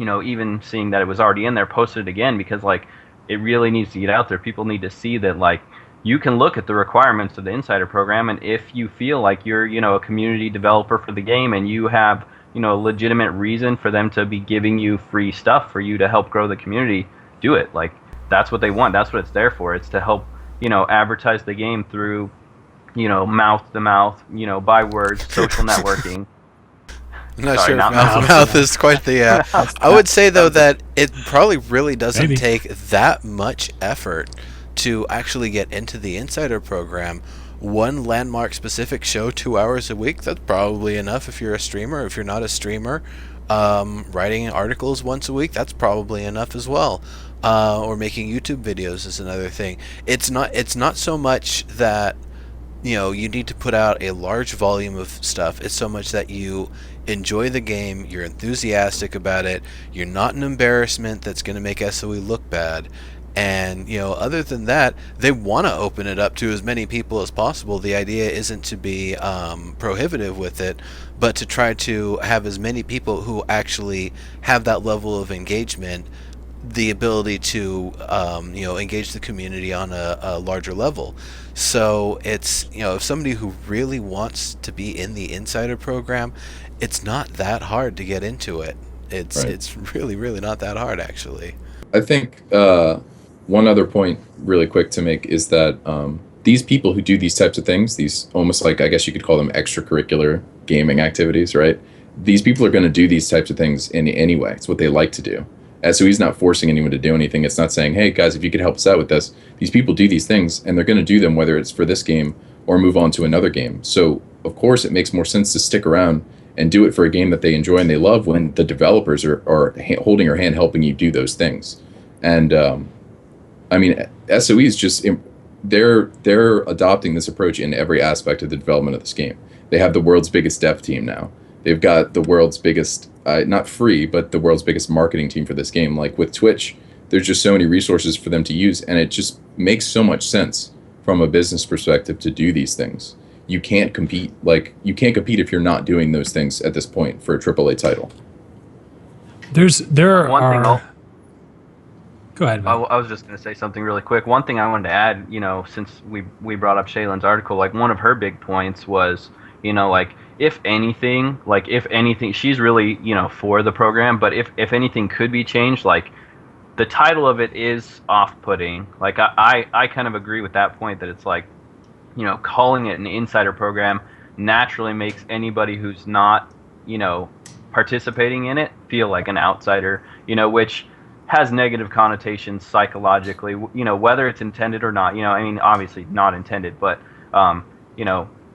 even seeing that it was already in there, posted it again, because like it really needs to get out there. People need to see that like you can look at the requirements of the Insider program, and if you feel like you're a community developer for the game and you have a legitimate reason for them to be giving you free stuff for you to help grow the community, do it. Like that's what they want. That's what it's there for. It's to help advertise the game through mouth to mouth, by words, social networking. I'm not sure if mouth to mouth is quite the... I would say, though, that it probably really doesn't take that much effort to actually get into the Insider program one Landmark specific show 2 hours a week, that's probably enough if you're a streamer. If you're not a streamer, writing articles once a week, that's probably enough as well. Or making YouTube videos is another thing. It's not so much that you need to put out a large volume of stuff. It's so much that you enjoy the game, you're enthusiastic about it, you're not an embarrassment that's going to make SOE look bad. And, other than that, they want to open it up to as many people as possible. The idea isn't to be prohibitive with it, but to try to have as many people who actually have that level of engagement, the ability to engage the community on a larger level. So it's if somebody who really wants to be in the insider program, it's not that hard to get into it. It's really really not that hard actually. I think one other point really quick to make is that these people who do these types of things, these almost like, I guess you could call them extracurricular gaming activities, right? These people are going to do these types of things in anyway. It's what they like to do. SOE's not forcing anyone to do anything. It's not saying, hey guys, if you could help us out with this. These people do these things and they're going to do them whether it's for this game or move on to another game. So of course it makes more sense to stick around and do it for a game that they enjoy and they love when the developers are holding your hand helping you do those things. And I mean, SOE is just, they're adopting this approach in every aspect of the development of this game. They have the world's biggest dev team now. They've got the world's biggest, not free, but the world's biggest marketing team for this game. Like with Twitch, there's just so many resources for them to use, and it just makes so much sense from a business perspective to do these things. You can't compete. You can't compete if you're not doing those things at this point for a AAA title. There One thing are. Go ahead, I man. was just going to say something really quick. One thing I wanted to add, since we brought up Shaylin's article, one of her big points was, if anything, she's really, for the program, but if anything could be changed, the title of it is off-putting. I kind of agree with that point that it's calling it an insider program naturally makes anybody who's not, participating in it feel like an outsider, which has negative connotations psychologically, whether it's intended or not, obviously not intended, but,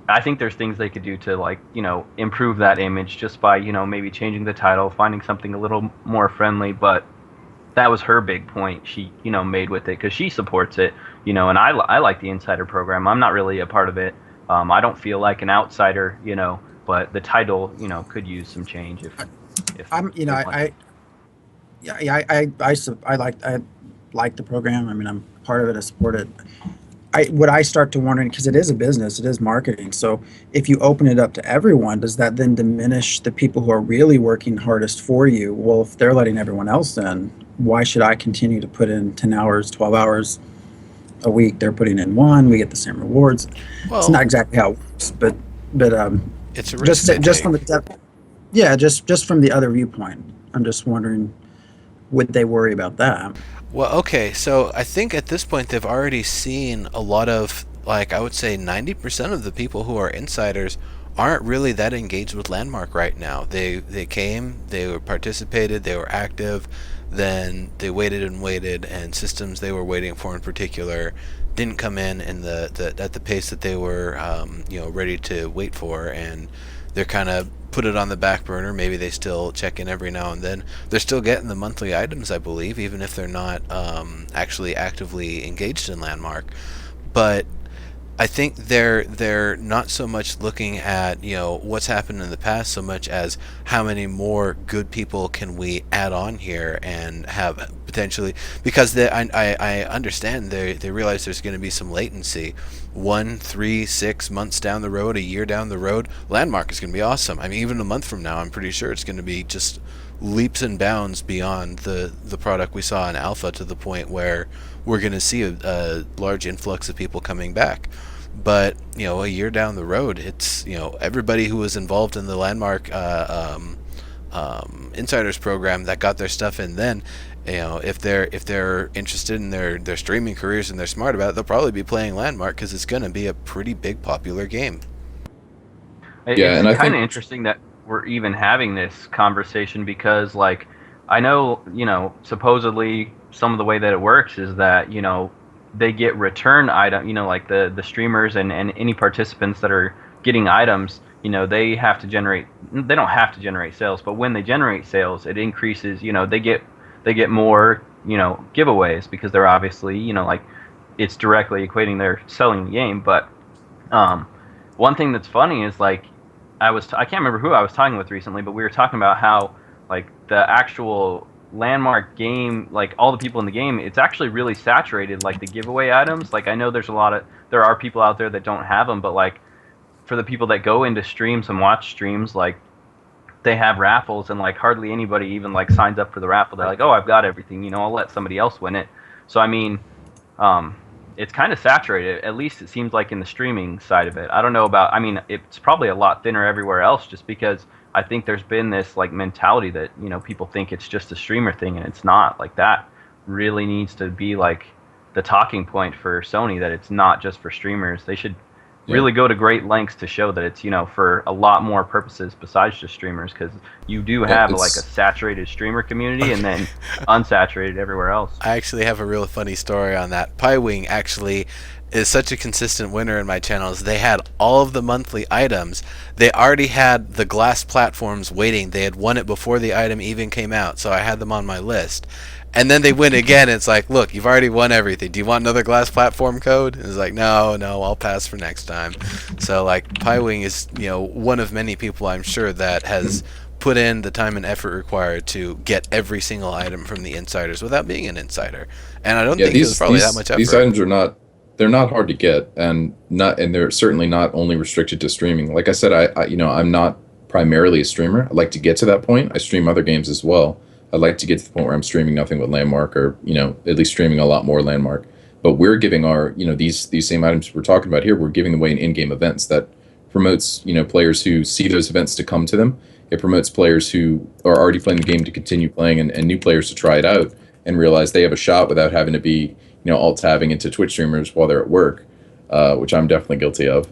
I think there's things they could do to improve that image just by, maybe changing the title, finding something a little more friendly. But that was her big point she, made with it because she supports it, and I like the insider program. I'm not really a part of it. I don't feel like an outsider, but the title, could use some change if I'm, I like the program. I mean, I'm part of it. I support it. What I start to wondering, because it is a business, it is marketing. So if you open it up to everyone, does that then diminish the people who are really working hardest for you? Well, if they're letting everyone else in, why should I continue to put in 10 hours, 12 hours a week? They're putting in one, we get the same rewards. Well, it's not exactly how it works, but it's a risk they just take. from the depth, yeah, just from the other viewpoint, I'm just wondering, would they worry about that? Well, okay, so I think at this point they've already seen a lot of, I would say 90% of the people who are insiders aren't really that engaged with Landmark right now. They came, they were participated, they were active, then they waited and waited, and systems they were waiting for in particular didn't come in at the pace that they were ready to wait for, and they're kind of put it on the back burner. Maybe they still check in every now and then. They're still getting the monthly items, I believe, even if they're not actually actively engaged in Landmark. But I think they're not so much looking at what's happened in the past so much as how many more good people can we add on here and have potentially, because I understand they realize there's going to be some latency. 1, 3, 6 months down the road, a year down the road, Landmark is going to be awesome. I mean, even a month from now, I'm pretty sure it's going to be just leaps and bounds beyond the product we saw in alpha, to the point where we're going to see a large influx of people coming back. But a year down the road, it's everybody who was involved in the Landmark Insiders program that got their stuff in then, if they're interested in their streaming careers and they're smart about it, they'll probably be playing Landmark because it's going to be a pretty big popular game. Yeah, and I it's kind of think interesting that we're even having this conversation because, I know, supposedly some of the way that it works is that, they get return item, like the streamers and any participants that are getting items, they don't have to generate sales, but when they generate sales, it increases, they get more, giveaways, because they're obviously, like, it's directly equating their selling the game. But one thing that's funny is, like, I can't remember who I was talking with recently, but we were talking about how, like, the actual landmark game, like, all the people in the game, it's actually really saturated, like, the giveaway items. Like, I know there are people out there that don't have them, but, like, for the people that go into streams and watch streams, like, they have raffles, and, like, hardly anybody even, like, signs up for the raffle. They're like, oh, I've got everything, I'll let somebody else win it. So, I mean, it's kind of saturated. At least it seems like in the streaming side of it. I don't know about, I mean, it's probably a lot thinner everywhere else, just because I think there's been this, like, mentality that, people think it's just a streamer thing, and it's not. Like, that really needs to be, like, the talking point for Sony, that it's not just for streamers. They should really go to great lengths to show that it's, for a lot more purposes besides just streamers, because you do have, like, a saturated streamer community and then unsaturated everywhere else. I actually have a real funny story on that. Piewing actually is such a consistent winner in my channels. They had all of the monthly items. They already had the glass platforms waiting. They had won it before the item even came out, so I had them on my list. And then they win again. It's like, look, you've already won everything. Do you want another glass platform code? And it's like, no, I'll pass for next time. So, like, Piewing is, one of many people, I'm sure, that has put in the time and effort required to get every single item from the insiders without being an insider. And I don't think there's probably that much effort. These items they're not hard to get, and they're certainly not only restricted to streaming. Like I said, I'm not primarily a streamer. I like to get to that point. I stream other games as well. I'd like to get to the point where I'm streaming nothing but Landmark, or, at least streaming a lot more Landmark. But we're giving our, these same items we're talking about here, we're giving away in in-game events that promotes, players who see those events to come to them. It promotes players who are already playing the game to continue playing, and new players to try it out and realize they have a shot without having to be, alt-tabbing into Twitch streamers while they're at work, which I'm definitely guilty of.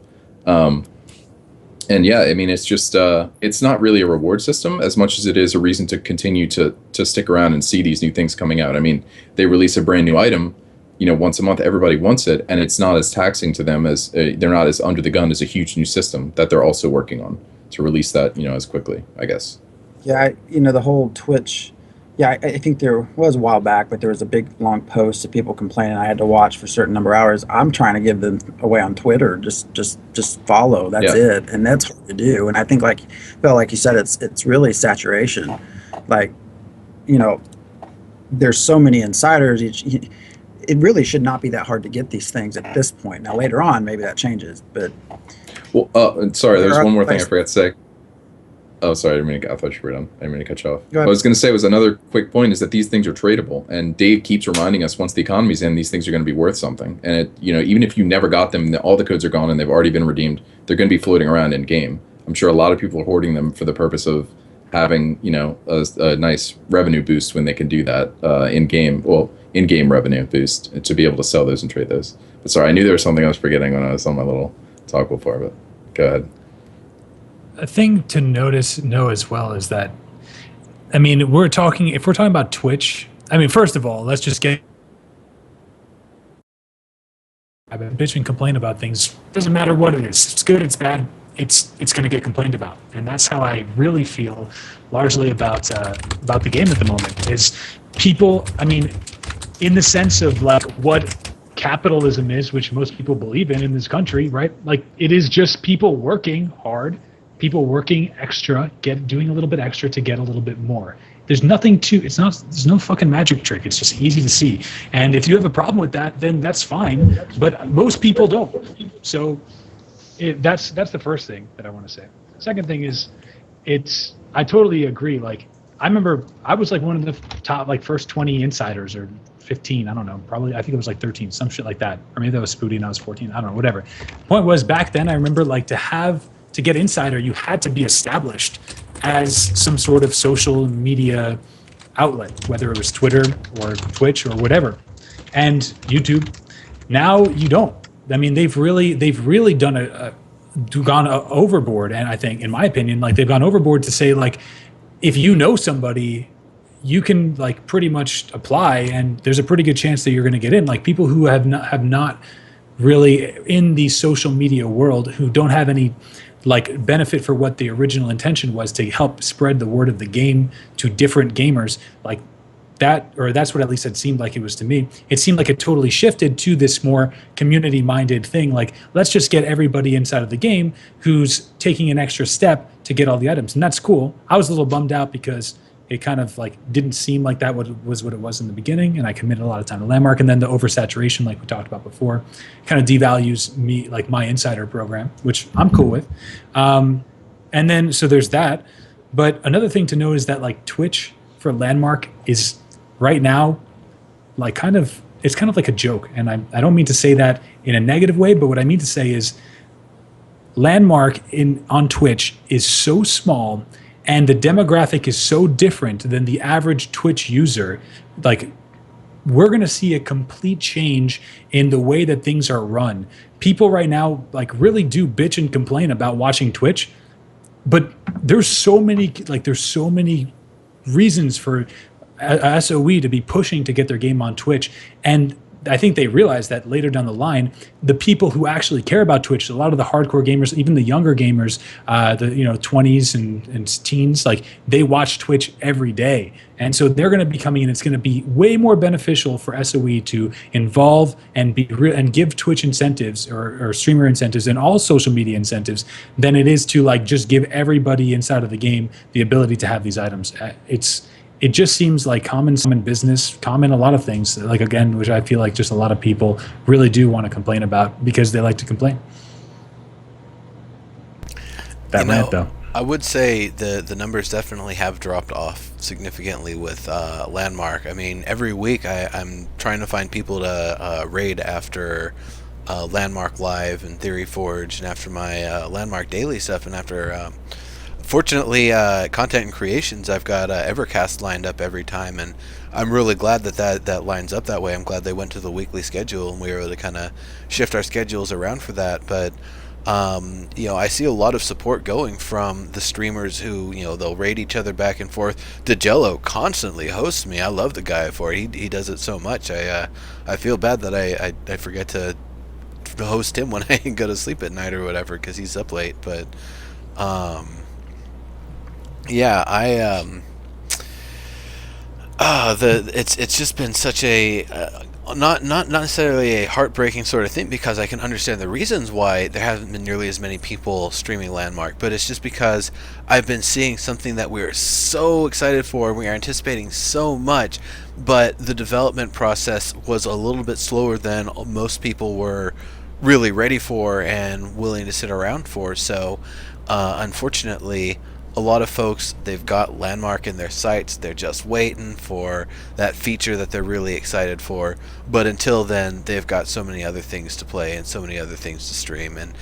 And yeah, I mean, it's just, it's not really a reward system as much as it is a reason to continue to stick around and see these new things coming out. I mean, they release a brand new item, once a month, everybody wants it, and it's not as taxing to them as, they're not as under the gun as a huge new system that they're also working on to release that, as quickly, I guess. Yeah, the whole Twitch, yeah, I think there was a while back, but there was a big long post of people complaining I had to watch for a certain number of hours. I'm trying to give them away on Twitter. Just follow. That's it, and that's hard to do. And I think, like you said, it's really saturation. Like, there's so many insiders. It really should not be that hard to get these things at this point. Now later on, maybe that changes. But sorry, there's one more thing I forgot to say. Oh, sorry, I thought you were done. I didn't mean to cut you off. What I was going to say was another quick point is that these things are tradable, and Dave keeps reminding us once the economy's in, these things are going to be worth something. And even if you never got them, all the codes are gone and they've already been redeemed, they're going to be floating around in game. I'm sure a lot of people are hoarding them for the purpose of having a nice revenue boost when they can do that in-game revenue boost to be able to sell those and trade those. But sorry, I knew there was something I was forgetting when I was on my little talk before, but go ahead. A thing to know as well is that, I mean, if we're talking about Twitch, I mean, first of all, let's just get bitch and complain about things. Doesn't matter what it is. It's good, it's bad, it's going to get complained about. And that's how I really feel largely about the game at the moment, is people, I mean, in the sense of, like, what capitalism is, which most people believe in this country, right? Like, it is just people working hard, people working extra, doing a little bit extra to get a little bit more. There's there's no fucking magic trick. It's just easy to see. And if you have a problem with that, then that's fine. But most people don't. So that's the first thing that I want to say. Second thing is, I totally agree. Like, I remember I was like one of the top, like, first 20 insiders, or 15, I don't know, probably, I think it was like 13, some shit like that. Or maybe that was Spooty and I was 14, I don't know, whatever. Point was, back then, I remember, like, to get insider, you had to be established as some sort of social media outlet, whether it was Twitter or Twitch or whatever, and YouTube. Now you don't. I mean, they've really gone overboard, and I think, in my opinion, like, they've gone overboard to say, like, if you know somebody, you can like pretty much apply, and there's a pretty good chance that you're going to get in. Like people who have not really in the social media world, who don't have any like benefit for what the original intention was to help spread the word of the game to different gamers, like that, or that's what at least it seemed like it was to me. It seemed like it totally shifted to this more community minded thing. Like, let's just get everybody inside of the game who's taking an extra step to get all the items. And that's cool. I was a little bummed out because it kind of like didn't seem like that was what it was in the beginning. And I committed a lot of time to Landmark. And then the oversaturation, like we talked about before, kind of devalues me, like my insider program, which I'm cool with. And then, so there's that. But another thing to note is that like Twitch for Landmark is right now, like it's kind of like a joke. And I don't mean to say that in a negative way, but what I mean to say is Landmark on Twitch is so small and the demographic is so different than the average Twitch user. Like, we're going to see a complete change in the way that things are run. People right now like really do bitch and complain about watching Twitch, but there's so many reasons for SOE to be pushing to get their game on Twitch. And I think they realize that later down the line, the people who actually care about Twitch, a lot of the hardcore gamers, even the younger gamers, the 20s and teens, like they watch Twitch every day. And so they're going to be coming in. It's going to be way more beneficial for SOE to involve and and give Twitch incentives or streamer incentives and all social media incentives than it is to like just give everybody inside of the game the ability to have these items. It just seems like common business, common a lot of things, like again, which I feel like just a lot of people really do want to complain about because they like to complain. That rant, though. I would say the numbers definitely have dropped off significantly with Landmark. I mean, every week I'm trying to find people to raid after Landmark Live and Theory Forge and after my Landmark Daily stuff and after... Fortunately, content and creations, I've got Evercast lined up every time, and I'm really glad that lines up that way. I'm glad they went to the weekly schedule, and we were able to kind of shift our schedules around for that. But I see a lot of support going from the streamers who, they'll raid each other back and forth. DeJello constantly hosts me. I love the guy for it. He does it so much. I feel bad that I forget to host him when I go to sleep at night or whatever because he's up late. But yeah, it's just been such a not necessarily a heartbreaking sort of thing because I can understand the reasons why there haven't been nearly as many people streaming Landmark, but it's just because I've been seeing something that we're so excited for and we are anticipating so much, but the development process was a little bit slower than most people were really ready for and willing to sit around for. So unfortunately, a lot of folks, they've got Landmark in their sights. They're just waiting for that feature that they're really excited for. But until then, they've got so many other things to play and so many other things to stream. And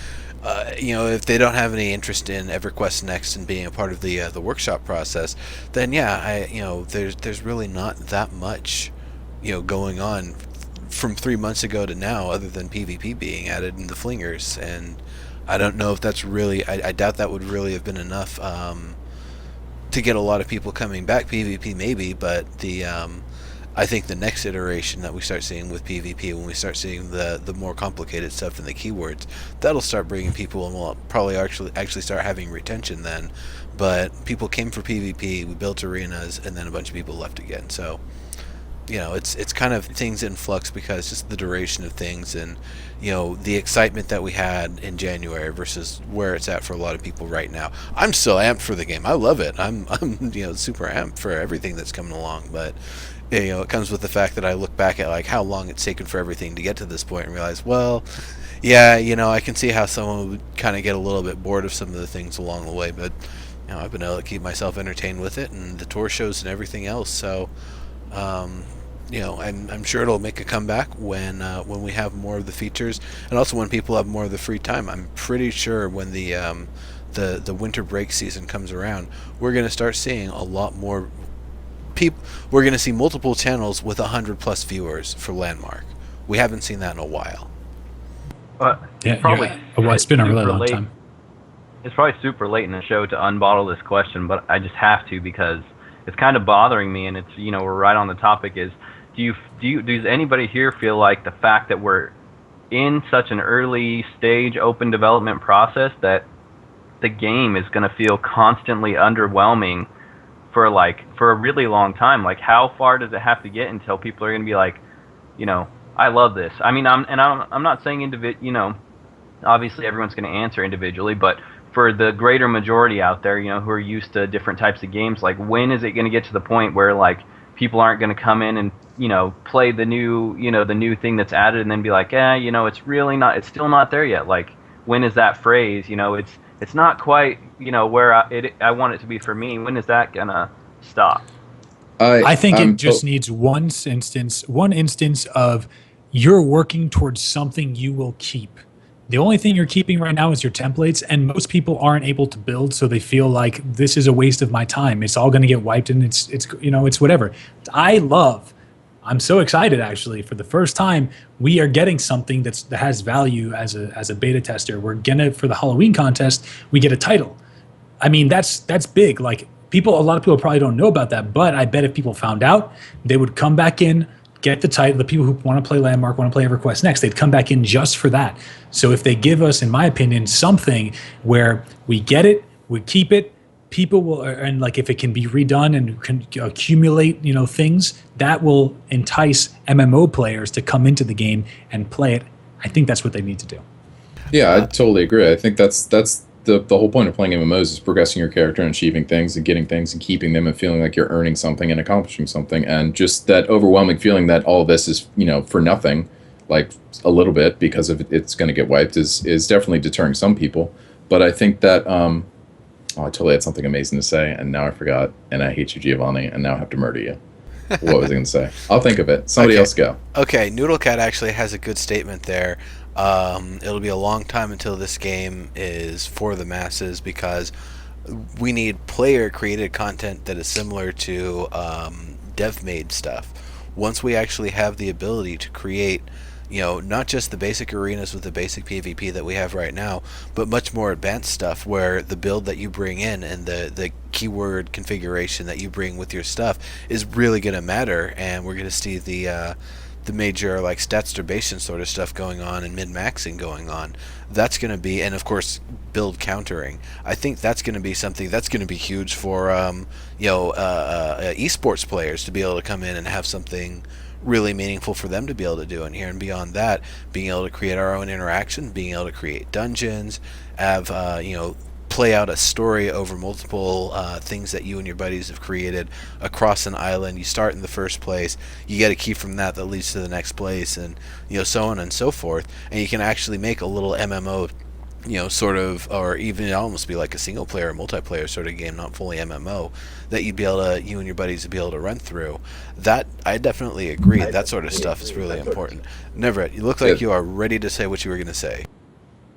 if they don't have any interest in EverQuest Next and being a part of the workshop process, then yeah, there's really not that much going on from 3 months ago to now, other than PvP being added in the flingers. And I don't know if that's really... I doubt that would really have been enough to get a lot of people coming back. PvP maybe, but I think the next iteration that we start seeing with PvP, when we start seeing the more complicated stuff in the keywords, that'll start bringing people, and we'll probably actually start having retention then. But people came for PvP, we built arenas, and then a bunch of people left again. So it's kind of things in flux because just the duration of things and the excitement that we had in January versus where it's at for a lot of people right now. I'm still amped for the game. I love it. I'm super amped for everything that's coming along, but it comes with the fact that I look back at like how long it's taken for everything to get to this point and realize, well, yeah, I can see how someone would kind of get a little bit bored of some of the things along the way, but I've been able to keep myself entertained with it and the tour shows and everything else. So I'm sure it'll make a comeback when we have more of the features, and also when people have more of the free time. I'm pretty sure when the winter break season comes around, we're going to start seeing a lot more people. We're going to see multiple channels with 100+ viewers for Landmark. We haven't seen that in a while. Yeah, probably. It's been a really long time. It's probably super late in the show to unbottle this question, but I just have to because it's kind of bothering me, and it's, we're right on the topic. Is does anybody here feel like the fact that we're in such an early stage open development process that the game is going to feel constantly underwhelming for a really long time? Like, how far does it have to get until people are going to be like, I love this? I mean, I'm not saying obviously everyone's going to answer individually, but for the greater majority out there, who are used to different types of games, like, when is it going to get to the point where like people aren't going to come in and play the new thing that's added and then be like, it's still not there yet? Like, when is that phrase, it's not quite where I want it to be for me? When is that gonna stop? I think it just needs one instance of you're working towards something you will keep. The only thing you're keeping right now is your templates, and most people aren't able to build, so they feel like this is a waste of my time. It's all going to get wiped, and it's whatever. I'm so excited, actually. For the first time, we are getting something that has value as a beta tester. We're gonna, for the Halloween contest, we get a title. I mean, that's big. Like, a lot of people probably don't know about that, but I bet if people found out, they would come back in, get the title. The people who want to play Landmark, want to play EverQuest next, they'd come back in just for that. So if they give us, in my opinion, something where we get it, we keep it, people will, and like if it can be redone and can accumulate, things that will entice MMO players to come into the game and play it. I think that's what they need to do. Yeah, I totally agree. I think that's the whole point of playing MMOs is progressing your character and achieving things and getting things and keeping them and feeling like you're earning something and accomplishing something. And just that overwhelming feeling that all of this is, for nothing, like a little bit because of it's going to get wiped is definitely deterring some people. But I think that, I totally had something amazing to say, and now I forgot, and I hate you, Giovanni, and now I have to murder you. What was I going to say? I'll think of it. Somebody else go. Okay, Noodlecat actually has a good statement there. It'll be a long time until this game is for the masses because we need player-created content that is similar to dev-made stuff. Once we actually have the ability to create, not just the basic arenas with the basic PvP that we have right now, but much more advanced stuff where the build that you bring in and the keyword configuration that you bring with your stuff is really going to matter, and we're going to see the major like stat distribution sort of stuff going on and min-maxing going on. That's going to be, and of course build countering. I think that's going to be something that's going to be huge for esports players to be able to come in and have something really meaningful for them to be able to do in here. And beyond that, being able to create our own interaction, being able to create dungeons, have play out a story over multiple things that you and your buddies have created across an island. You start in the first place, you get a key from that leads to the next place, and so on and so forth. And you can actually make a little MMO, sort of, or even almost be like a single player or multiplayer sort of game, not fully MMO, that you and your buddies would be able to run through. That I definitely agree. That sort of stuff is really important. Neverhett, you look like you are ready to say what you were going to say.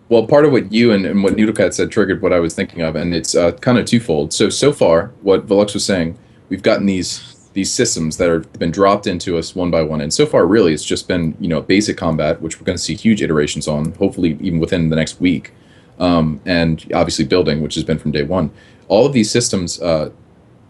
Well, part of what you and what Noodlecat said triggered what I was thinking of, and it's kind of twofold. So far, what Velux was saying, we've gotten these systems that have been dropped into us one by one, and so far, really, it's just been basic combat, which we're going to see huge iterations on, hopefully even within the next week, and obviously building, which has been from day one. All of these systems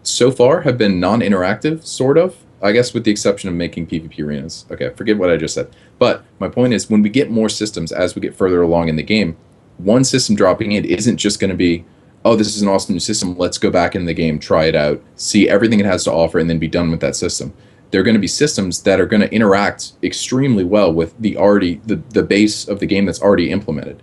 so far have been non-interactive, sort of. I guess with the exception of making PvP arenas. Okay, forget what I just said. But my point is, when we get more systems as we get further along in the game, one system dropping in isn't just going to be, oh, this is an awesome new system, let's go back in the game, try it out, see everything it has to offer, and then be done with that system. They're going to be systems that are going to interact extremely well with the base of the game that's already implemented.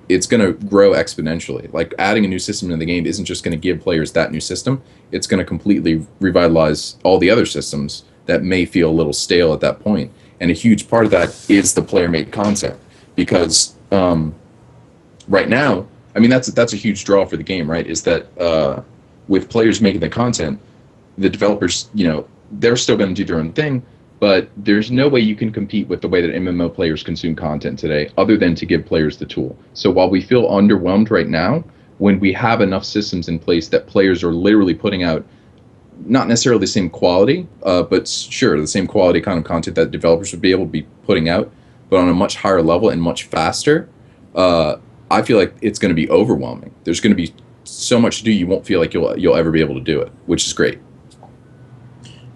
It's going to grow exponentially. Like, adding a new system in the game isn't just going to give players that new system. It's going to completely revitalize all the other systems that may feel a little stale at that point. And a huge part of that is the player-made content, because right now, I mean, that's a huge draw for the game, right? Is that with players making the content, the developers, they're still going to do their own thing, but there's no way you can compete with the way that MMO players consume content today, other than to give players the tool. So while we feel underwhelmed right now, when we have enough systems in place that players are literally putting out, not necessarily the same quality, but sure, the same quality kind of content that developers would be able to be putting out, but on a much higher level and much faster, I feel like it's going to be overwhelming. There's going to be so much to do, you won't feel like you'll ever be able to do it, which is great.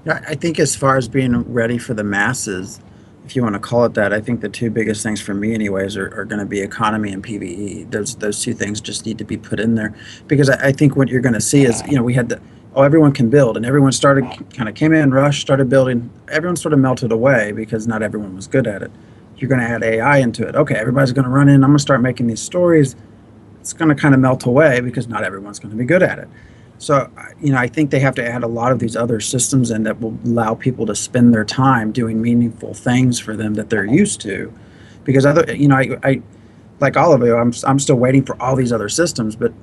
I think as far as being ready for the masses, if you want to call it that, I think the two biggest things for me, anyways, are going to be economy and PVE. Those two things just need to be put in there, because I think what you're going to see is, we had the, oh, everyone can build, and everyone started, kind of came in, rushed, started building. Everyone sort of melted away because not everyone was good at it. You're going to add AI into it. Okay, everybody's going to run in. I'm going to start making these stories. It's going to kind of melt away because not everyone's going to be good at it. So, I think they have to add a lot of these other systems in that will allow people to spend their time doing meaningful things for them that they're used to. Because I like all of you, I'm still waiting for all these other systems, but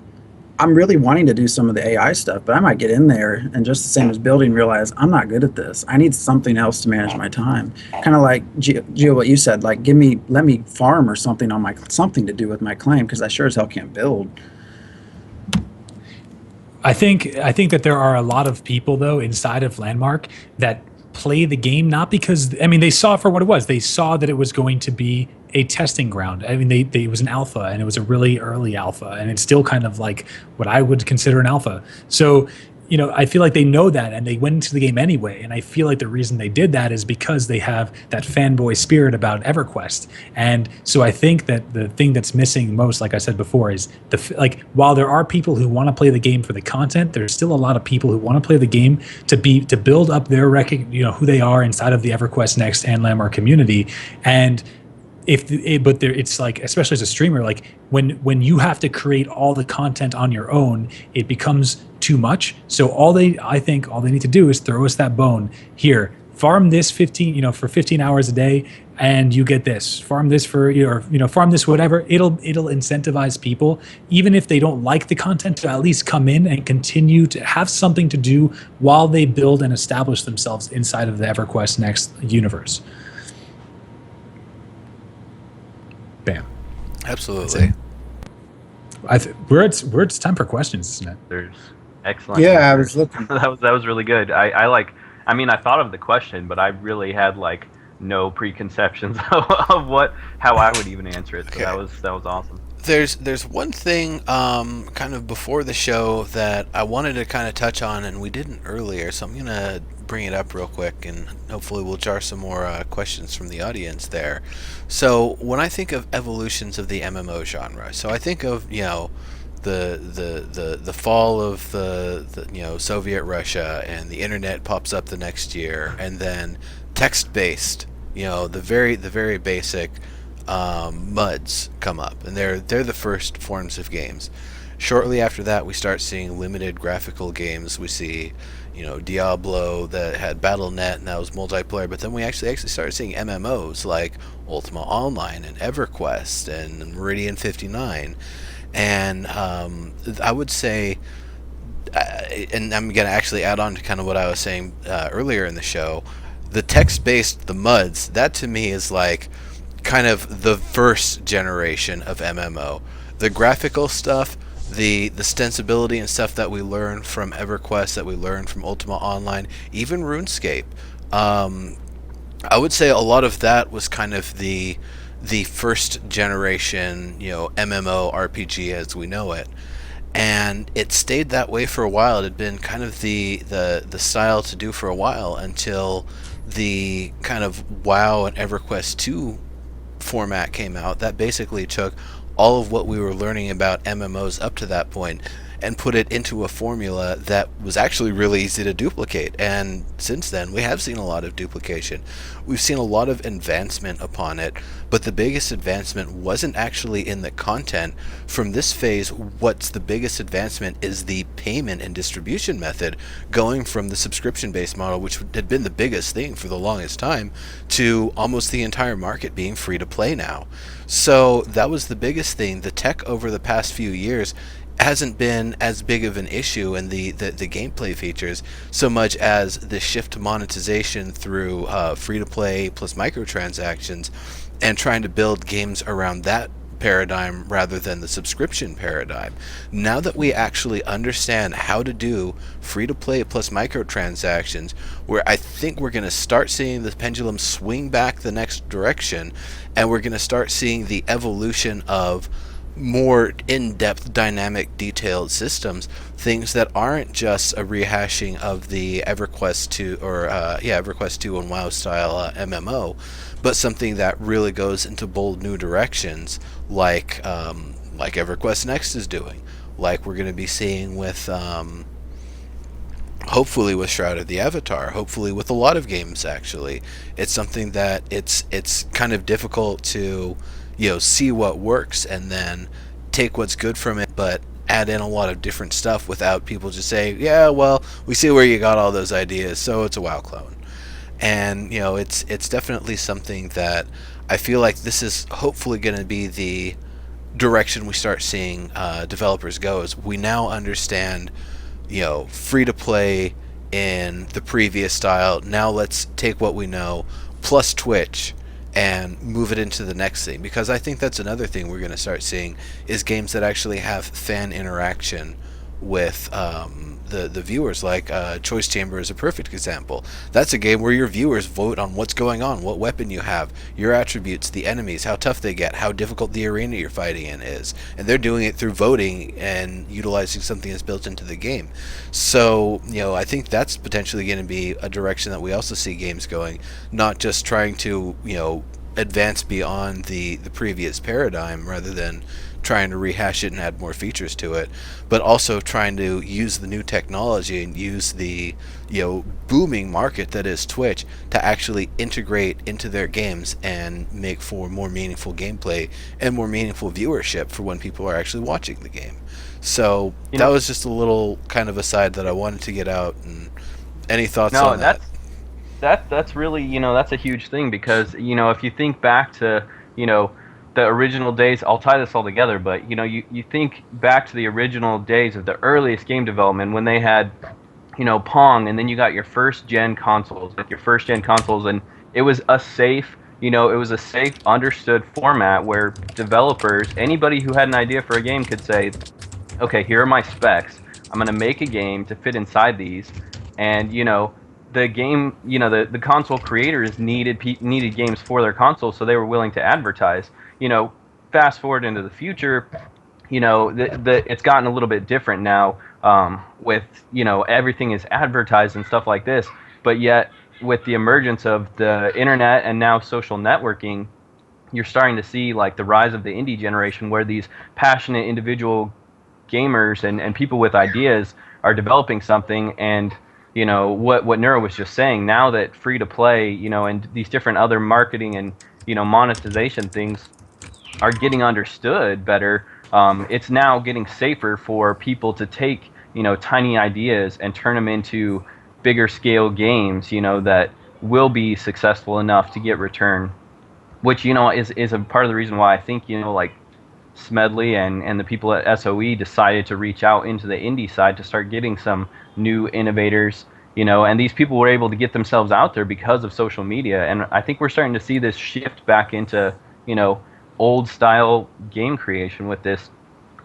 I'm really wanting to do some of the AI stuff. But I might get in there and, just the same as building, realize I'm not good at this. I need something else to manage my time. Kind of like Gio, what you said, like let me farm or something on something to do with my claim, because I sure as hell can't build. I think that there are a lot of people though inside of Landmark that play the game not because they saw it for what it was. They saw that it was going to be a testing ground. It was an alpha, and it was a really early alpha, and it's still kind of like what I would consider an alpha. So I feel like they know that, and they went into the game anyway. And I feel like the reason they did that is because they have that fanboy spirit about EverQuest. And so I think that the thing that's missing most, like I said before, is while there are people who want to play the game for the content, there's still a lot of people who want to play the game to build up their who they are inside of the EverQuest Next and Landmark community. And it's like, especially as a streamer, like when you have to create all the content on your own, it becomes too much. So I think all they need to do is throw us that bone here. Farm this 15 hours a day, and you get this. Farm this farm this whatever. It'll incentivize people, even if they don't like the content, to at least come in and continue to have something to do while they build and establish themselves inside of the EverQuest Next universe. Bam. Absolutely. We're at time for questions, isn't it? There's excellent. Yeah, I answers. was looking. that was really good. I thought of the question, but I really had no preconceptions of how I would even answer it. So Okay. that was awesome. There's one thing kind of before the show that I wanted to kind of touch on, and we didn't earlier, so I'm going to bring it up real quick, and hopefully we'll jar some more questions from the audience there. So when I think of evolutions of the MMO genre, so I think of the fall of the Soviet Russia, and the internet pops up the next year, and then text based, the very basic MUDs come up, and they're the first forms of games. Shortly after that, we start seeing limited graphical games. We see, Diablo that had BattleNet and that was multiplayer, but then we actually started seeing MMOs like Ultima Online and EverQuest and Meridian 59, and I would say, and I'm gonna actually add on to kind of what I was saying earlier in the show, the text-based, the MUDs, that to me is like kind of the first generation of MMO. The graphical stuff, the sensibility and stuff that we learned from EverQuest, that we learned from Ultima Online, even RuneScape. I would say a lot of that was kind of the first generation, MMO RPG as we know it. And it stayed that way for a while. It had been kind of the style to do for a while, until the kind of WoW and EverQuest 2 format came out that basically took all of what we were learning about MMOs up to that point and put it into a formula that was actually really easy to duplicate. And since then, we have seen a lot of duplication. We've seen a lot of advancement upon it, but the biggest advancement wasn't actually in the content. From this phase, what's the biggest advancement is the payment and distribution method, going from the subscription-based model, which had been the biggest thing for the longest time, to almost the entire market being free to play now. So that was the biggest thing. The tech over the past few years hasn't been as big of an issue in the gameplay features, so much as the shift to monetization through free-to-play plus microtransactions, and trying to build games around that paradigm rather than the subscription paradigm. Now that we actually understand how to do free-to-play plus microtransactions, where I think we're going to start seeing the pendulum swing back the next direction, and we're going to start seeing the evolution of more in-depth, dynamic, detailed systems, things that aren't just a rehashing of the EverQuest 2 or EverQuest 2 and WoW style MMO, but something that really goes into bold new directions, like EverQuest Next is doing, like we're going to be seeing with hopefully with Shroud of the Avatar, hopefully with a lot of games. Actually, it's something that it's kind of difficult to see what works and then take what's good from it, but add in a lot of different stuff without people just saying, yeah, well, we see where you got all those ideas, so it's a WoW clone. And it's definitely something that I feel like this is hopefully going to be the direction we start seeing developers go. Is we now understand free to play in the previous style. Now let's take what we know plus Twitch and move it into the next thing, because I think that's another thing we're going to start seeing is games that actually have fan interaction with the viewers. Like Choice Chamber is a perfect example. That's a game where your viewers vote on what's going on, what weapon you have, your attributes, the enemies, how tough they get, how difficult the arena you're fighting in is, and they're doing it through voting and utilizing something that's built into the game. So I think that's potentially going to be a direction that we also see games going, not just trying to advance beyond the previous paradigm rather than trying to rehash it and add more features to it, but also trying to use the new technology and use the booming market that is Twitch to actually integrate into their games and make for more meaningful gameplay and more meaningful viewership for when people are actually watching the game. So that was just a little kind of aside that I wanted to get out. And any thoughts on that? That's really that's a huge thing, because if you think back to the original days, I'll tie this all together, but you think back to the original days of the earliest game development when they had Pong, and then you got your first gen consoles, and it was a safe understood format where developers, anybody who had an idea for a game, could say, okay, here are my specs, I'm going to make a game to fit inside these. And the game, the console creators needed games for their console, so they were willing to advertise. Fast forward into the future, it's gotten a little bit different now, with everything is advertised and stuff like this. But yet, with the emergence of the internet and now social networking, you're starting to see like the rise of the indie generation, where these passionate individual gamers and people with ideas are developing something. And what Neuro was just saying, now that free to play, and these different other marketing and monetization things are getting understood better, it's now getting safer for people to take tiny ideas and turn them into bigger scale games that will be successful enough to get return, which is a part of the reason why I think like Smedley and the people at SOE decided to reach out into the indie side to start getting some new innovators, and these people were able to get themselves out there because of social media. And I think we're starting to see this shift back into old style game creation with this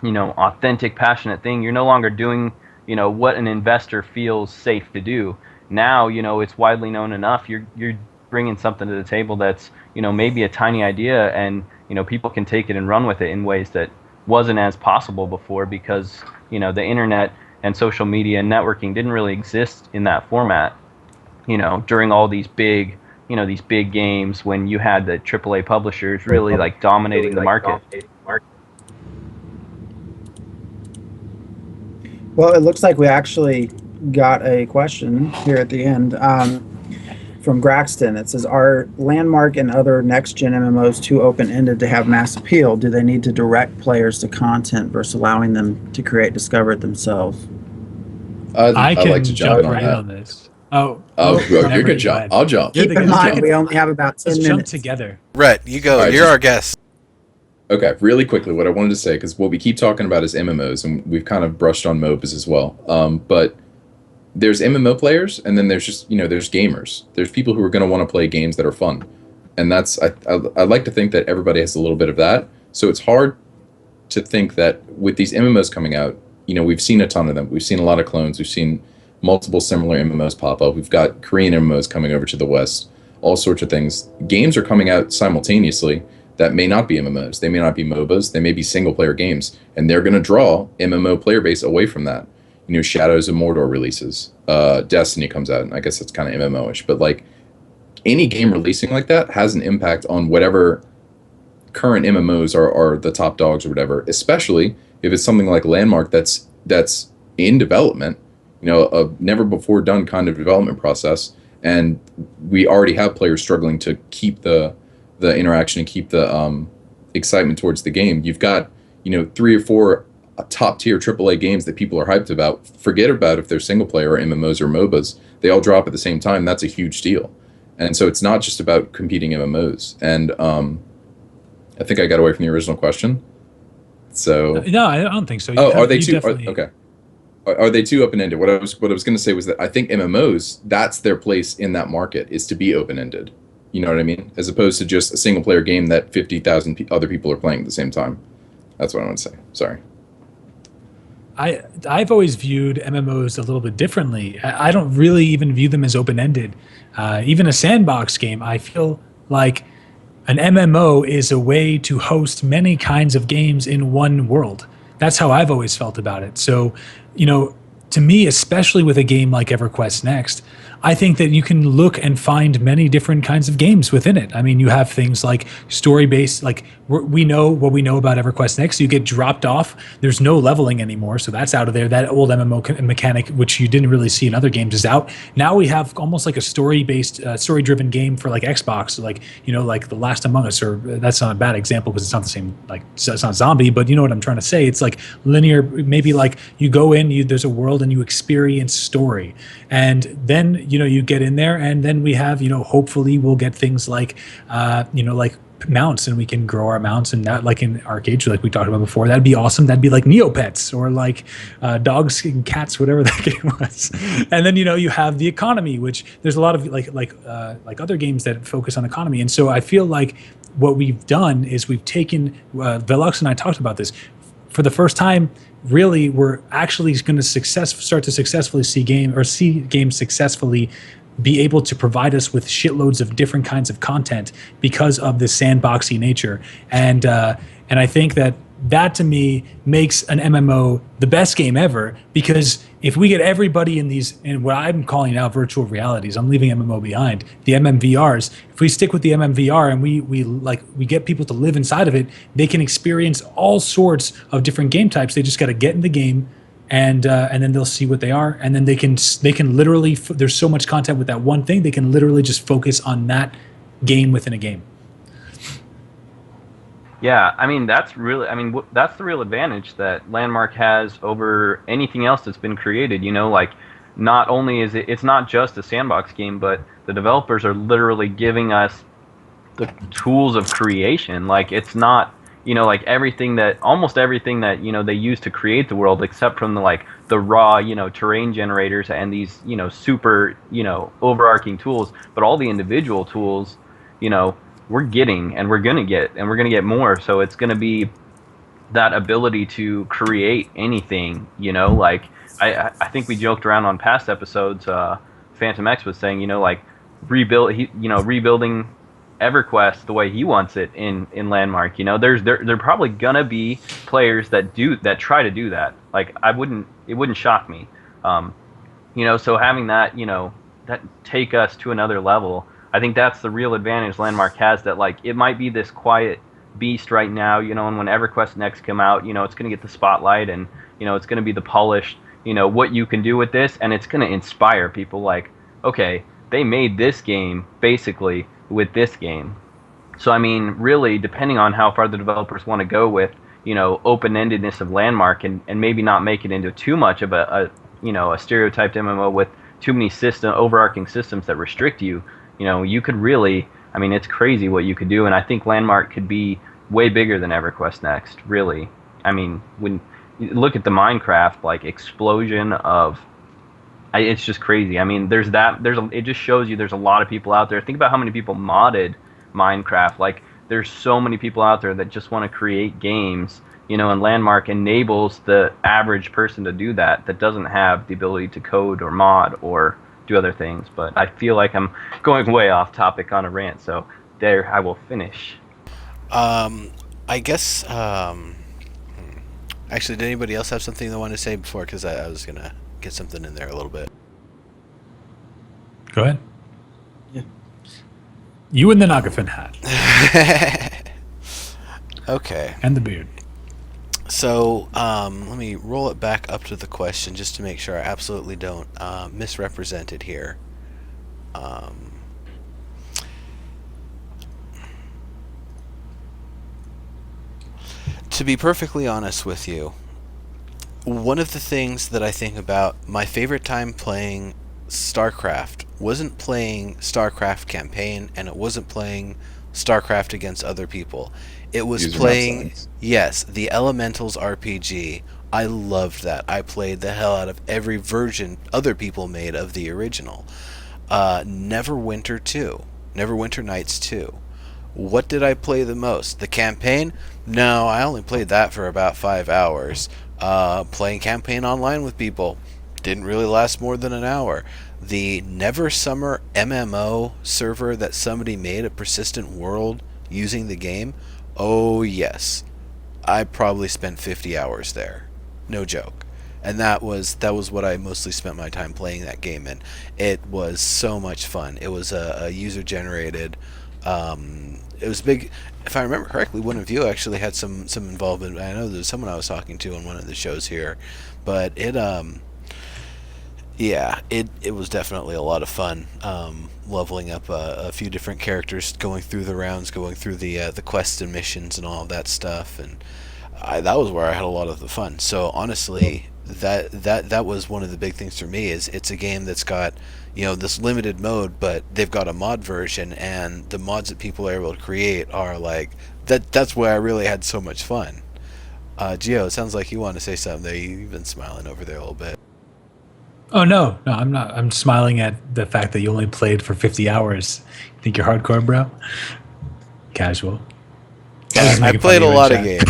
authentic, passionate thing. You're no longer doing what an investor feels safe to do. Now it's widely known enough. You're bringing something to the table that's maybe a tiny idea, and people can take it and run with it in ways that wasn't as possible before, because the internet and social media and networking didn't really exist in that format during all these big games, when you had the AAA publishers really like dominating the market. Well, it looks like we actually got a question here at the end from Graxton. It says, are Landmark and other next-gen MMOs too open-ended to have mass appeal? Do they need to direct players to content versus allowing them to discover it themselves? I can like to jump in right on on this. Oh, you're good, John. I'll jump. Keep in mind, we only have about 10 Let's minutes. jump together. Rhett, you go. All right, You're our guest. Okay, really quickly, what I wanted to say, because what we keep talking about is MMOs, and we've kind of brushed on MOBAs as well. But there's MMO players, and then there's just there's gamers. There's people who are going to want to play games that are fun, and that's I like to think that everybody has a little bit of that. So it's hard to think that with these MMOs coming out, we've seen a ton of them. We've seen a lot of clones. We've seen multiple similar MMOs pop up. We've got Korean MMOs coming over to the West. All sorts of things. Games are coming out simultaneously that may not be MMOs. They may not be MOBAs. They may be single player games, and they're going to draw MMO player base away from that. You know, Shadows of Mordor releases, Destiny comes out, and I guess that's kind of MMO-ish. But like any game releasing like that has an impact on whatever current MMOs are the top dogs or whatever. Especially if it's something like Landmark that's in development, you know, a never before done kind of development process, and we already have players struggling to keep the interaction and keep the excitement towards the game. You've got, you know, 3 or 4 top tier AAA games that people are hyped about. Forget about if they're single player or MMOs or MOBAs. They all drop at the same time. That's a huge deal. And so it's not just about competing MMOs. And I think I got away from the original question. So No, I don't think so. are they too? Definitely... Okay. Are they too open ended? What I was going to say was that I think MMOs, that's their place in that market, is to be open ended. You know what I mean? As opposed to just a single player game that 50,000 other people are playing at the same time. That's what I want to say. Sorry. I've always viewed MMOs a little bit differently. I don't really even view them as open-ended. Even a sandbox game, I feel like an MMO is a way to host many kinds of games in one world. That's how I've always felt about it. So, you know, to me, especially with a game like EverQuest Next, I think that you can look and find many different kinds of games within it. I mean, you have things like story-based, like we know what we know about EverQuest Next. You get dropped off. There's no leveling anymore, so that's out of there. That old MMO mechanic, which you didn't really see in other games, is out. Now we have almost like a story-based, story-driven game for like Xbox, like, you know, like The Last Among Us, or that's not a bad example because it's not the same, like it's not zombie, but you know what I'm trying to say. It's like linear, maybe like you go in, there's a world and you experience story. And then, you know, you get in there, and then we have, you know, hopefully we'll get things like, you know, like mounts, and we can grow our mounts, and that, like in Arcade, like we talked about before, that'd be awesome. That'd be like Neopets, or like dogs and cats, whatever that game was. And then, you know, you have the economy, which there's a lot of like other games that focus on economy. And so I feel like what we've done is we've taken, Velux and I talked about this, for the first time, really, we're actually going to start to successfully see games successfully be able to provide us with shitloads of different kinds of content because of the sandboxy nature. And I think that to me makes an MMO the best game ever, because if we get everybody in these, and what I'm calling now virtual realities, I'm leaving MMO behind, the MMVRs, if we stick with the MMVR and we get people to live inside of it, they can experience all sorts of different game types. They just got to get in the game, and then they'll see what they are, and then they can literally, there's so much content with that one thing, they can literally just focus on that game within a game. Yeah, I mean, that's the real advantage that Landmark has over anything else that's been created. You know, like, not only is it's not just a sandbox game, but the developers are literally giving us the tools of creation. Like, it's not, you know, like almost everything that, you know, they use to create the world, except from the raw, you know, terrain generators and these, you know, super, you know, overarching tools, but all the individual tools, you know, we're getting, and we're gonna get more. So it's gonna be that ability to create anything, you know. Like, I think we joked around on past episodes. Phantom X was saying, you know, like rebuilding EverQuest the way he wants it in Landmark. You know, there probably gonna be players that try to do that. Like, it wouldn't shock me. You know, so having that, you know, that take us to another level, I think that's the real advantage Landmark has, that, like, it might be this quiet beast right now, you know, and when EverQuest Next come out, you know, it's going to get the spotlight, and, you know, it's going to be the polished, you know, what you can do with this, and it's going to inspire people like, okay, they made this game basically with this game. So, I mean, really, depending on how far the developers want to go with, you know, open-endedness of Landmark, and maybe not make it into too much of a stereotyped MMO with too many overarching systems that restrict you. You know, you could really, I mean, it's crazy what you could do, and I think Landmark could be way bigger than EverQuest Next, really. I mean, when you look at the Minecraft, like, explosion of, it's just crazy. I mean, it just shows you there's a lot of people out there. Think about how many people modded Minecraft. Like, there's so many people out there that just want to create games, you know, and Landmark enables the average person to do that doesn't have the ability to code or mod or do other things. But I feel like I'm going way off topic on a rant, so there I will finish. I guess. Actually, did anybody else have something they wanted to say before? Because I was gonna get something in there a little bit. Go ahead. Yeah. You and the Nagafin hat Okay. and the beard. So let me roll it back up to the question just to make sure I absolutely don't misrepresent it here. To be perfectly honest with you, one of the things that I think about my favorite time playing StarCraft wasn't playing StarCraft campaign, and it wasn't playing StarCraft against other people. It was User playing, map yes, the Elementals RPG. I loved that. I played the hell out of every version other people made of the original. Neverwinter 2. Neverwinter Nights 2. What did I play the most? The campaign? No, I only played that for about 5 hours. Playing campaign online with people didn't really last more than an hour. The Never Summer MMO server that somebody made, a persistent world using the game, oh yes, I probably spent 50 hours there. No joke. And that was what I mostly spent my time playing that game in. It was so much fun. It was a user generated. It was big. If I remember correctly, one of you actually had some involvement. I know there's someone I was talking to on one of the shows here, but yeah, it was definitely a lot of fun. Leveling up a few different characters, going through the rounds, going through the quests and missions and all of that stuff, and that was where I had a lot of the fun. So honestly, that was one of the big things for me. Is it's a game that's got this limited mode, but they've got a mod version, and the mods that people are able to create are like that's where I really had so much fun. Gio, it sounds like you want to say something there. You've been smiling over there a little bit. Oh no, I'm not. I'm smiling at the fact that you only played for 50 hours. You think you're hardcore, bro? Casual. I played a lot of games.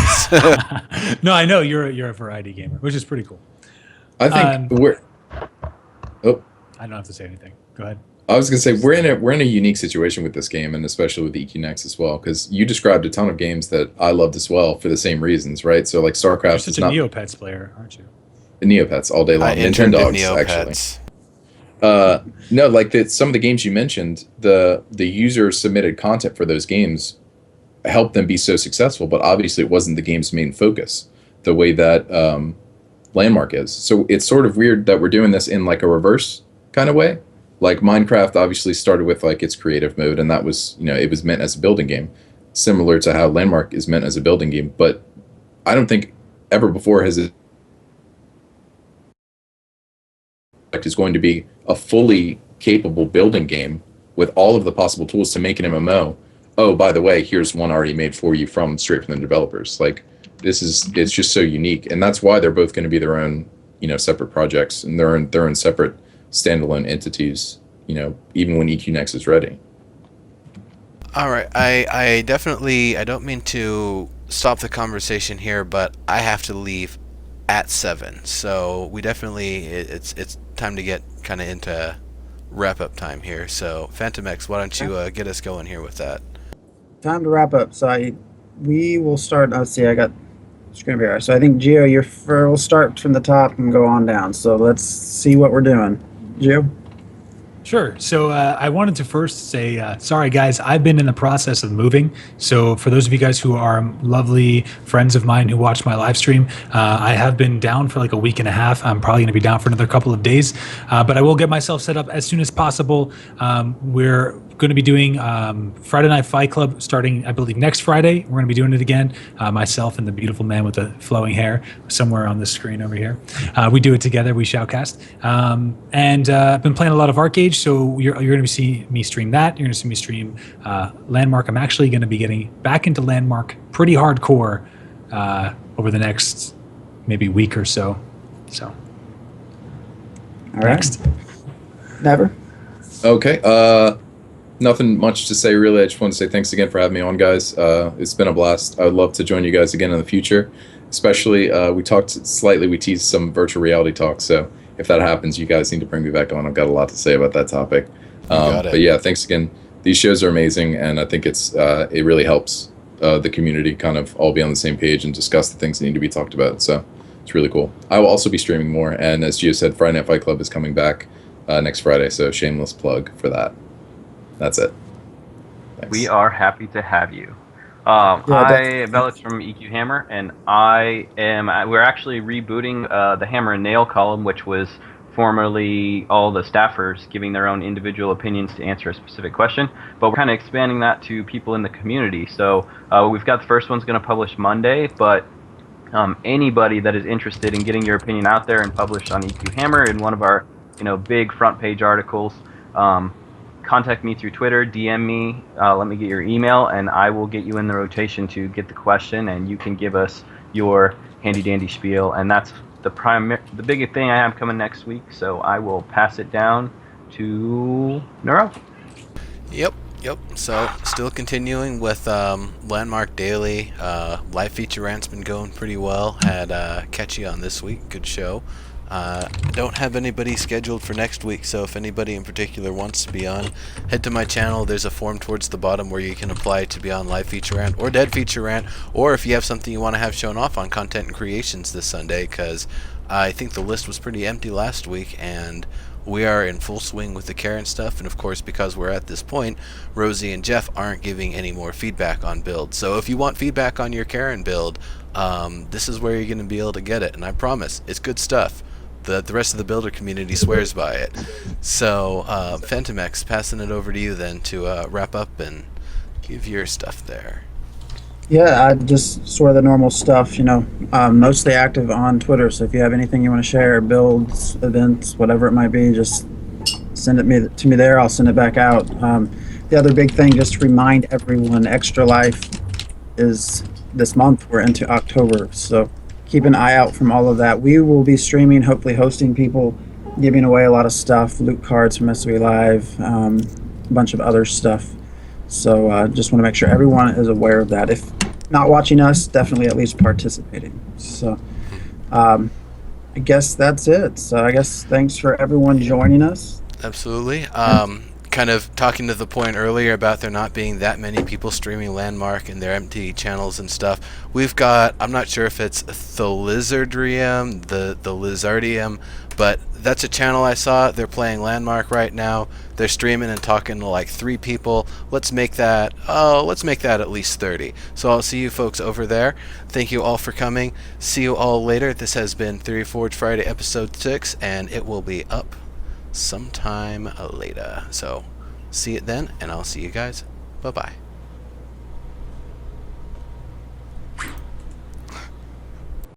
No, I know you're a variety gamer, which is pretty cool. I think we're. Oh, I don't have to say anything. Go ahead. I was gonna say we're in a unique situation with this game, and especially with EQ Next as well, because you described a ton of games that I loved as well for the same reasons, right? So like StarCraft You're is such a not Neopets player, aren't you? Neopets all day long. I interned at Nintendogs, actually. Neopets. No, like some of the games you mentioned, the user submitted content for those games helped them be so successful, but obviously it wasn't the game's main focus, the way that Landmark is. So it's sort of weird that we're doing this in like a reverse kind of way. Like Minecraft obviously started with like its creative mode, and that was it was meant as a building game, similar to how Landmark is meant as a building game. But I don't think ever before has it is going to be a fully capable building game with all of the possible tools to make an MMO. Oh, by the way, here's one already made for you straight from the developers. Like it's just so unique, and that's why they're both going to be their own separate projects, and they're in separate standalone entities. Even when EQ Next is ready. All right, I definitely I don't mean to stop the conversation here, but I have to leave at 7. So we definitely it's time to get kind of into wrap up time here. So Phantom X, why don't you get us going here with that? Time to wrap up. So we will start. Let's see. I got screen bearer. So I think Gio, we'll start from the top and go on down. So let's see what we're doing. Gio. Sure. So I wanted to first say, sorry, guys, I've been in the process of moving. So for those of you guys who are lovely friends of mine who watch my live stream, I have been down for like a week and a half. I'm probably going to be down for another couple of days, but I will get myself set up as soon as possible. We're going to be doing Friday Night Fight Club starting, I believe, next Friday. We're going to be doing it again. Myself and the beautiful man with the flowing hair somewhere on the screen over here. We do it together. We shoutcast. And I've been playing a lot of Arcade, so you're going to see me stream that. You're going to see me stream Landmark. I'm actually going to be getting back into Landmark pretty hardcore over the next maybe week or so. So, All right. next. Never. Okay. Nothing much to say, really. I just want to say thanks again for having me on, guys. It's been a blast. I would love to join you guys again in the future. Especially, we teased some virtual reality talks. So if that happens, you guys need to bring me back on. I've got a lot to say about that topic. Got it. But yeah, thanks again. These shows are amazing, and I think it really helps the community kind of all be on the same page and discuss the things that need to be talked about. So it's really cool. I will also be streaming more, and as Gio said, Friday Night Fight Club is coming back next Friday, so shameless plug for that. That's it. Thanks. We are happy to have you. definitely. Velich from EQ Hammer, and we're actually rebooting the Hammer and Nail column, which was formerly all the staffers giving their own individual opinions to answer a specific question, but we're kind of expanding that to people in the community. So we've got the first one's going to publish Monday, but anybody that is interested in getting your opinion out there and published on EQ Hammer in one of our big front page articles, contact me through Twitter, DM me, let me get your email, and I will get you in the rotation to get the question, and you can give us your handy dandy spiel. And that's the biggest thing I have coming next week. So I will pass it down to Neuro. Yep. So still continuing with Landmark Daily. Live feature rant's been going pretty well. Had Catchy on this week. Good show. Don't have anybody scheduled for next week, so if anybody in particular wants to be on, head to my channel. There's a form towards the bottom where you can apply to be on Live Feature Rant or Dead Feature Rant, or if you have something you want to have shown off on Content and Creations this Sunday, because I think the list was pretty empty last week, and we are in full swing with the Karen stuff, and of course, because we're at this point, Rosie and Jeff aren't giving any more feedback on builds. So if you want feedback on your Karen build, this is where you're going to be able to get it, and I promise, it's good stuff. The rest of the builder community swears by it. So, Phantom X, passing it over to you then to wrap up and give your stuff there. Yeah, I just sort of the normal stuff, mostly active on Twitter. So if you have anything you want to share, builds, events, whatever it might be, just send it to me there. I'll send it back out. The other big thing, just to remind everyone, Extra Life is this month. We're into October, so keep an eye out from all of that. We will be streaming, hopefully hosting people, giving away a lot of stuff, loot cards from SOE Live, a bunch of other stuff. So just want to make sure everyone is aware of that. If not watching us, definitely at least participating. So I guess that's it. So I guess thanks for everyone joining us. Absolutely. Kind of talking to the point earlier about there not being that many people streaming Landmark and their empty channels and stuff. We've got, I'm not sure if it's the Lizardrium, the Lizardium, but that's a channel I saw. They're playing Landmark right now. They're streaming and talking to like 3 people. Let's make that at least 30. So I'll see you folks over there. Thank you all for coming. See you all later. This has been Theory Forge Friday episode 6, and it will be up sometime later. So see it then, and I'll see you guys. Bye-bye.